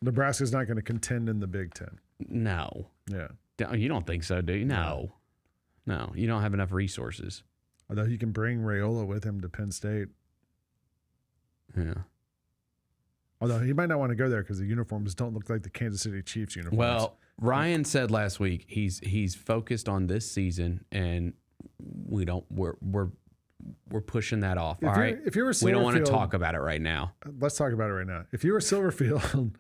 Nebraska's not going to contend in the Big Ten. No. Yeah. You don't think so, do you? No. You don't have enough resources. Although he can bring Raiola with him to Penn State. Yeah. Although he might not want to go there because the uniforms don't look like the Kansas City Chiefs uniforms. Well, Ryan said last week he's focused on this season, and we're pushing that off. All right. If you were Silverfield, we don't want to talk about it right now. Let's talk about it right now. If you were Silverfield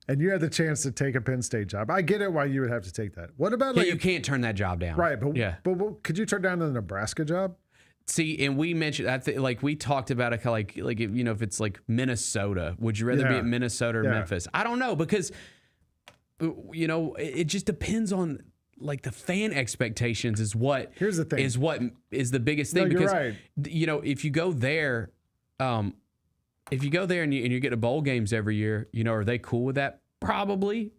and you had the chance to take a Penn State job, I get it why you would have to take that. What about you can't turn that job down, right? But could you turn down the Nebraska job? See, and we mentioned we talked about it, if it's like Minnesota, would you rather be at Minnesota or Memphis? I don't know, because it just depends on the fan expectations is what here's the thing is the biggest thing. No, because you're right. If you go there, and you get to bowl games every year, are they cool with that? Probably.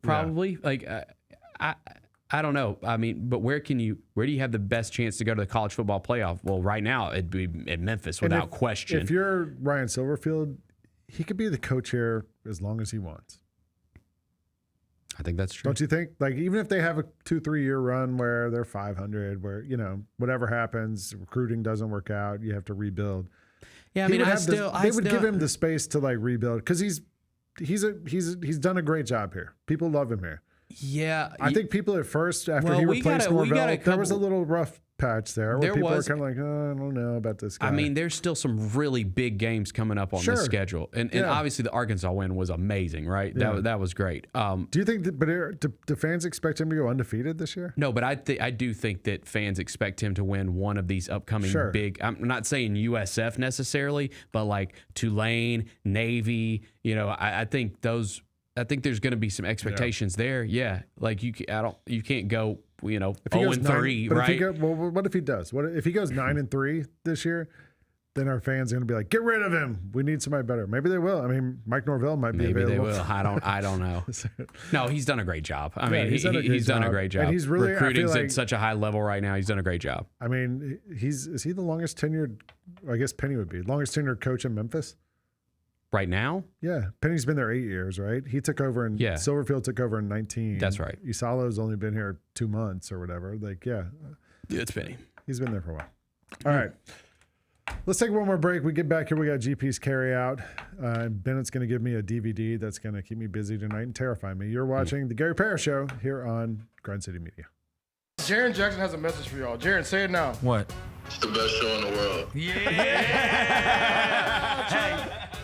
I don't know. I mean, but where do you have the best chance to go to the college football playoff? Well, right now it'd be at Memphis without question. If you're Ryan Silverfield, he could be the coach here as long as he wants. I think that's true. Don't you think? Even if they have a 2-3 year run where they're 500, where whatever happens, recruiting doesn't work out, you have to rebuild. Yeah, I mean, they would give him the space to rebuild because he's done a great job here. People love him here. Yeah, I think people at first after he replaced Norvell, there was a little rough patch there where people were kind of like, oh, I don't know about this guy. I mean, there's still some really big games coming up on this schedule, and obviously the Arkansas win was amazing, right? Yeah. That was great. Do you think do fans expect him to go undefeated this year? No, but I do think that fans expect him to win one of these upcoming big. I'm not saying USF necessarily, but Tulane, Navy. I think those. I think there's going to be some expectations there. Yeah, you can't go 0-3, right? What if he does? What if he goes 9-3 this year? Then our fans are going to be like, get rid of him. We need somebody better. Maybe they will. I mean, Mike Norvell might be available. Maybe they will. I don't know. No, he's done a great job. I mean, he's done a great job. And he's really recruiting's at such a high level right now. He's done a great job. I mean, is he the longest tenured? I guess Penny would be longest tenured coach in Memphis. Right now? Yeah. Penny's been there 8 years, right? He took over Silverfield took over in 19. That's right. Isalo's only been here 2 months or whatever. It's Penny. He's been there for a while. All right. Let's take one more break. We get back here. We got GP's carry out. Bennett's going to give me a DVD that's going to keep me busy tonight and terrify me. You're watching The Gary Parrish Show here on Grind City Media. Jaron Jackson has a message for y'all. Jaron, say it now. What? It's the best show in the world.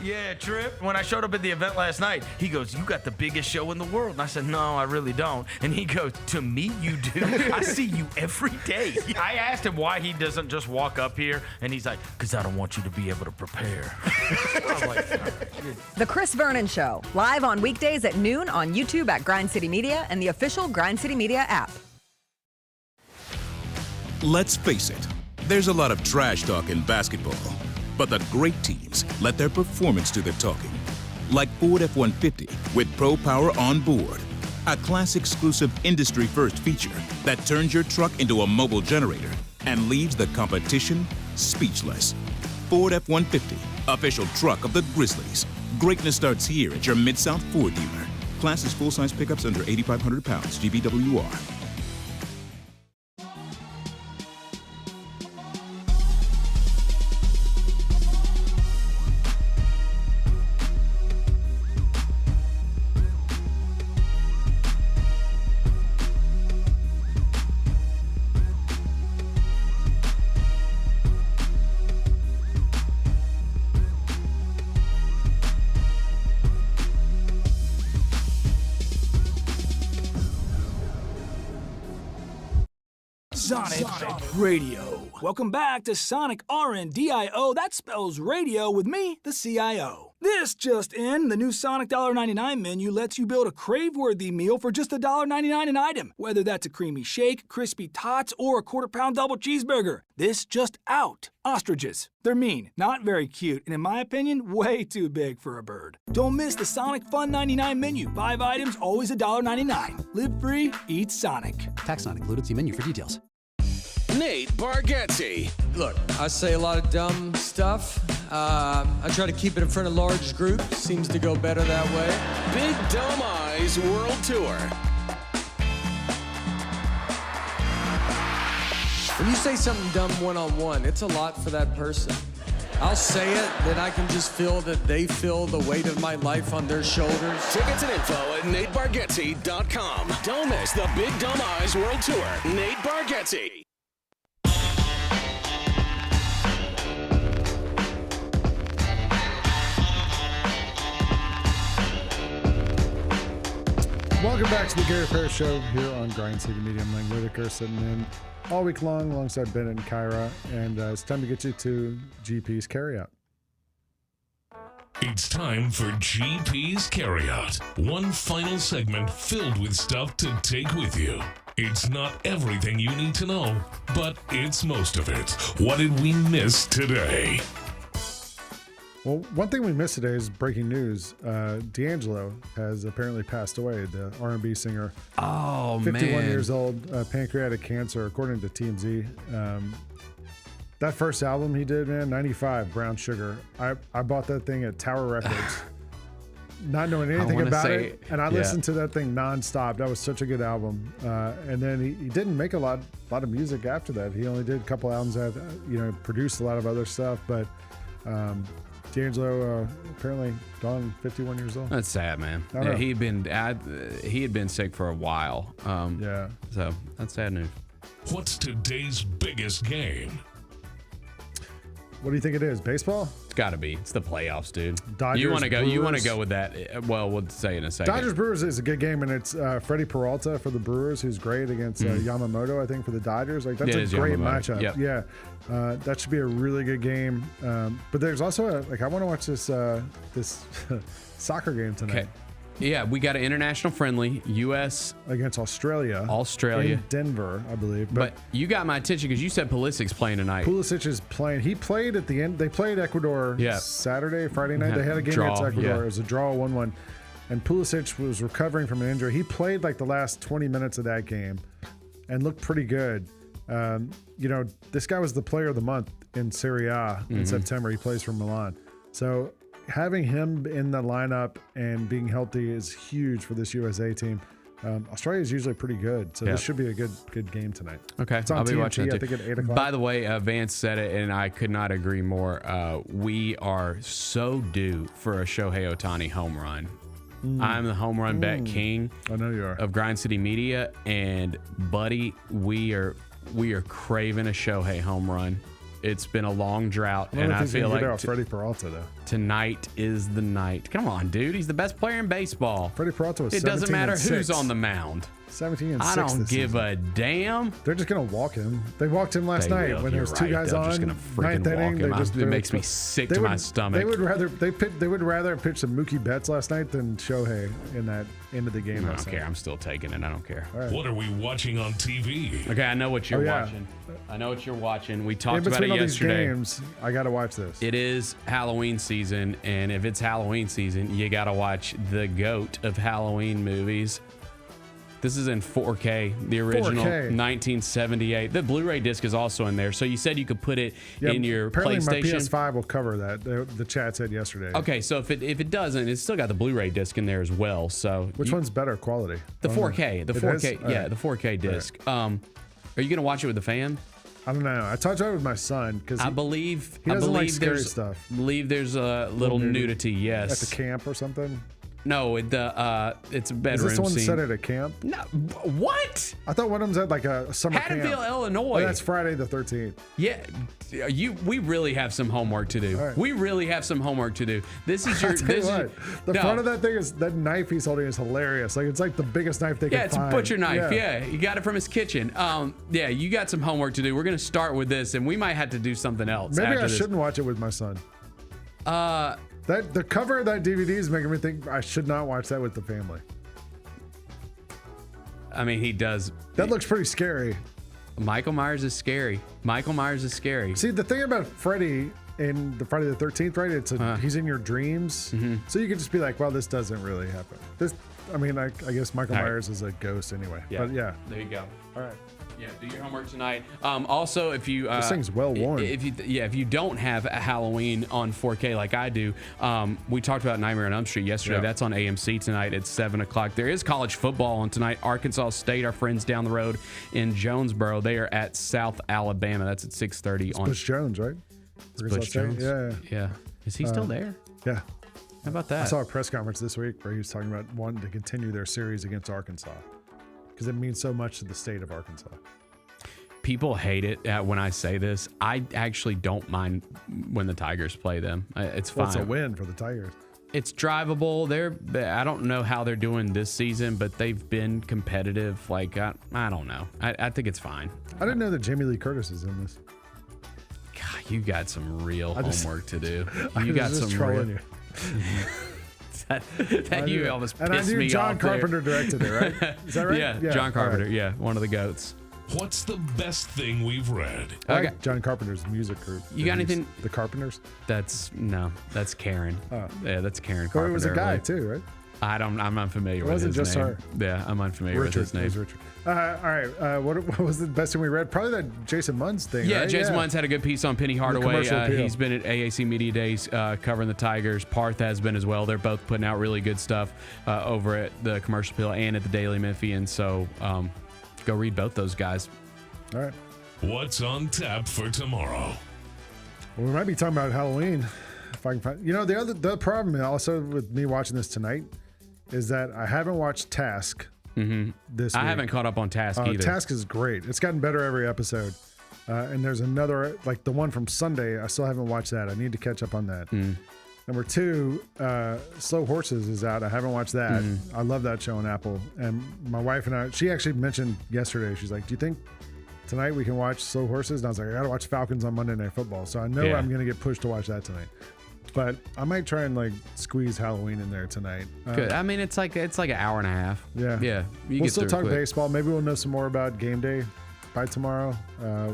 Yeah, Trip. When I showed up at the event last night, he goes, "You got the biggest show in the world." And I said, "No, I really don't." And he goes, "To me, you do. I see you every day." I asked him why he doesn't just walk up here, and he's like, "Because I don't want you to be able to prepare." I'm like, The Chris Vernon Show, live on weekdays at noon on YouTube at Grind City Media and the official Grind City Media app. Let's face it, there's a lot of trash talk in basketball. But the great teams let their performance do the talking. Like Ford F-150 with Pro Power on board. A class-exclusive industry-first feature that turns your truck into a mobile generator and leaves the competition speechless. Ford F-150, official truck of the Grizzlies. Greatness starts here at your Mid-South Ford dealer. Class is full-size pickups under 8,500 pounds, GBWR. Sonic Radio. Welcome back to Sonic RNDIO. That spells radio with me, the CIO. This just in, the new Sonic $1.99 menu lets you build a crave-worthy meal for just $1.99 an item, whether that's a creamy shake, crispy tots, or a quarter-pound double cheeseburger. This just out. Ostriches. They're mean, not very cute, and in my opinion, way too big for a bird. Don't miss the Sonic Fun 99 menu. 5 items, always $1.99. Live free, eat Sonic. Tax not included. See menu for details. Nate Bargatze. Look, I say a lot of dumb stuff. I try to keep it in front of large groups. Seems to go better that way. Big Dumb Eyes World Tour. When you say something dumb one-on-one, it's a lot for that person. I'll say it, then I can just feel that they feel the weight of my life on their shoulders. Tickets and info at NateBargatze.com. Don't miss the Big Dumb Eyes World Tour. Nate Bargatze. Welcome back to the Gary Parrish Show here on Grind City Media. I'm Lang Whitaker, sitting in all week long alongside Bennett and Kyra, and it's time to get you to GP's Carryout. It's time for GP's Carryout. One final segment filled with stuff to take with you. It's not everything you need to know, but it's most of it. What did we miss today? Well, one thing we missed today is breaking news. D'Angelo has apparently passed away, the R&B singer. Oh, 51 man. years old, pancreatic cancer, according to TMZ. That first album he did, man, 95, Brown Sugar. I bought that thing at Tower Records, not knowing anything about it. And I listened to that thing nonstop. That was such a good album. And then he didn't make a lot of music after that. He only did a couple albums that, produced a lot of other stuff. But D'Angelo apparently gone 51 years old. That's sad, man. Yeah, he had been sick for a while. So that's sad news. What's today's biggest game? What do you think it is? Baseball? It's got to be. It's the playoffs, dude. Dodgers, you want to go? Brewers. You want to go with that? Well, we'll say in a second. Dodgers Brewers is a good game, and it's Freddie Peralta for the Brewers, who's great against Yamamoto, I think, for the Dodgers. Like that's a great matchup. Yep. Yeah, that should be a really good game. But there's also I want to watch this this soccer game tonight. Okay. Yeah, we got an international friendly, U.S. against Australia. In Denver, I believe. But you got my attention because you said Pulisic's playing tonight. Pulisic is playing. He played at the end. They played Ecuador Friday night. They had a game against Ecuador. It was a draw, 1-1. And Pulisic was recovering from an injury. He played like the last 20 minutes of that game and looked pretty good. This guy was the player of the month in Serie A in September. He plays for Milan. So having him in the lineup and being healthy is huge for this USA team. Australia is usually pretty good, so this should be a good game tonight. Okay, it's on I'll be TNT, watching I think at 8 o'clock. By the way, Vance said it, and I could not agree more. We are so due for a Shohei Ohtani home run. I'm the home run bet king. I know you are. Of Grind City Media, and buddy, we are craving a Shohei home run. It's been a long drought, and I feel like Freddie Peralta though. Tonight is the night. Come on, dude. He's the best player in baseball. Freddie Peralta was 17 It doesn't matter and who's 6. on the mound. 17 and 6. I don't give a damn. They're just gonna walk him. They walked him last night when there's two guys on. Just gonna freaking walk him. It makes me sick to my stomach. They would rather pitch some Mookie Betts last night than Shohei in that end of the game. I don't care. I'm still taking it. I don't care. Right. What are we watching on TV? Okay, I know what you're watching. I know what you're watching. We talked about it yesterday. Games, I gotta watch this. It is Halloween season, and if it's Halloween season, you gotta watch the GOAT of Halloween movies, This is in 4K, the original 4K. 1978. The Blu-ray disc is also in there. So you said you could put it in your apparently PlayStation. My PS5 will cover that. The chat said yesterday. Okay, so if it doesn't, it's still got the Blu-ray disc in there as well. So which one's better quality? The 4K. The 4K. Yeah, right. the 4K disc. Right. Are you gonna watch it with the fam? I don't know. I talked about it with my son because I believe like scary stuff. Believe there's a little nudity. Yes. At the camp or something. No, it's a bedroom Is this the one scene. set at a camp? No, what? I thought one of them's at like a summer camp. Haddonfield, Illinois. Oh, that's Friday the 13th. Yeah, we really have some homework to do. Right. We really have some homework to do. This is your. The front of that thing is that knife he's holding is hilarious. Like it's like the biggest knife they can Yeah, it's find. a butcher knife. Yeah, he got it from his kitchen. Yeah, you got some homework to do. We're gonna start with this, and we might have to do something else. Maybe after I this. shouldn't watch it with my son. The cover of that DVD is making me think I should not watch that with the family. I mean, he does. That looks pretty scary. Michael Myers is scary. Michael Myers is scary. See, the thing about Freddy in the Friday the 13th, right? It's he's in your dreams, so you can just be like, "Well, this doesn't really happen." I guess Michael Myers is a ghost anyway. Yeah. But yeah, There you go. all right. Yeah, do your homework tonight. Also, if you This thing's well worn. If you don't have a Halloween on 4K like I do, we talked about Nightmare on Elm Street yesterday. Yeah. That's on AMC tonight at 7:00. There is college football on tonight. Arkansas State, our friends down the road in Jonesboro, they are at South Alabama. That's at 6:30 on. Butch Jones, right? Butch Jones. Yeah. Is he still there? Yeah. How about that? I saw a press conference this week where he was talking about wanting to continue their series against Arkansas because it means so much to the state of Arkansas. People hate it when I say this. I actually don't mind when the Tigers play them. It's fine. Well, it's a win for the Tigers. It's drivable. I don't know how they're doing this season, but they've been competitive. Like, I don't know. I think it's fine. I didn't know that Jamie Lee Curtis is in this. God, you got some real homework to do. You got some trolling real. you. that you almost pissed and I knew me John off there. Carpenter directed it, right? Is that right? Yeah, John Carpenter. Right. Yeah, one of the goats. What's the best thing we've read? I like John Carpenter's music group. You got anything? The Carpenters? That's Karen. Oh. Yeah, that's Karen Well, Carpenter. it was a guy too, right? I'm unfamiliar with his name. It wasn't just her. Yeah, I'm unfamiliar with his name. It was Richard. All right. What was the best thing we read? Probably that Jason Munn's thing. Yeah, right? Jason Munn's had a good piece on Penny Hardaway. commercial appeal. He's been at AAC Media Days covering the Tigers. Parth has been as well. They're both putting out really good stuff over at the Commercial Appeal and at the Daily Memphian. So go read both those guys. All right. What's on tap for tomorrow? Well, we might be talking about Halloween. If I can find, the problem also with me watching this tonight is that I haven't watched Task this week. I haven't caught up on Task either. Task is great. It's gotten better every episode. And there's another, like the one from Sunday, I still haven't watched that. I need to catch up on that. Number 2, Slow Horses is out. I haven't watched that. I love that show on Apple. And my wife and I, she actually mentioned yesterday, she's like, do you think tonight we can watch Slow Horses? And I was like, I gotta watch Falcons on Monday Night Football. So I know I'm gonna get pushed to watch that tonight. But I might try and like squeeze Halloween in there tonight. Good. I mean, it's like an hour and a half. Yeah. Yeah. We'll still talk baseball. Maybe we'll know some more about game day by tomorrow.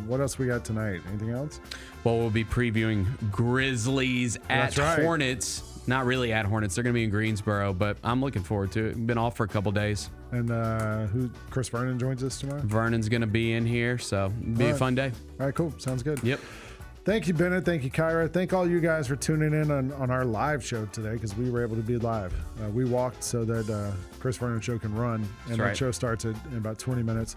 What else we got tonight? Anything else? Well, we'll be previewing Grizzlies at Hornets. Not really at Hornets. They're going to be in Greensboro, but I'm looking forward to it. Been off for a couple days. And Chris Vernon joins us tomorrow? Vernon's going to be in here, so it'll be a fun day. All right, cool. Sounds good. Yep. Thank you, Bennett. Thank you, Kyra. Thank all you guys for tuning in on our live show today because we were able to be live. We walked so that Chris Vernon show can run, and that show starts in about 20 minutes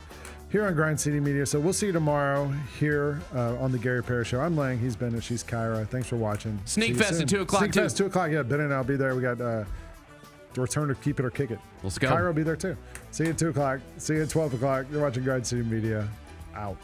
here on Grind City Media. So we'll see you tomorrow here on the Gary Parrish Show. I'm Lang. He's Bennett. She's Kyra. Thanks for watching. Sneak Fest at 2 o'clock. Sneak Fest 2 o'clock. Yeah, Bennett and I'll be there. We got the return to Keep It or Kick It. Let's go. Kyra will be there too. See you at 2 o'clock. See you at 12 o'clock. You're watching Grind City Media. Out.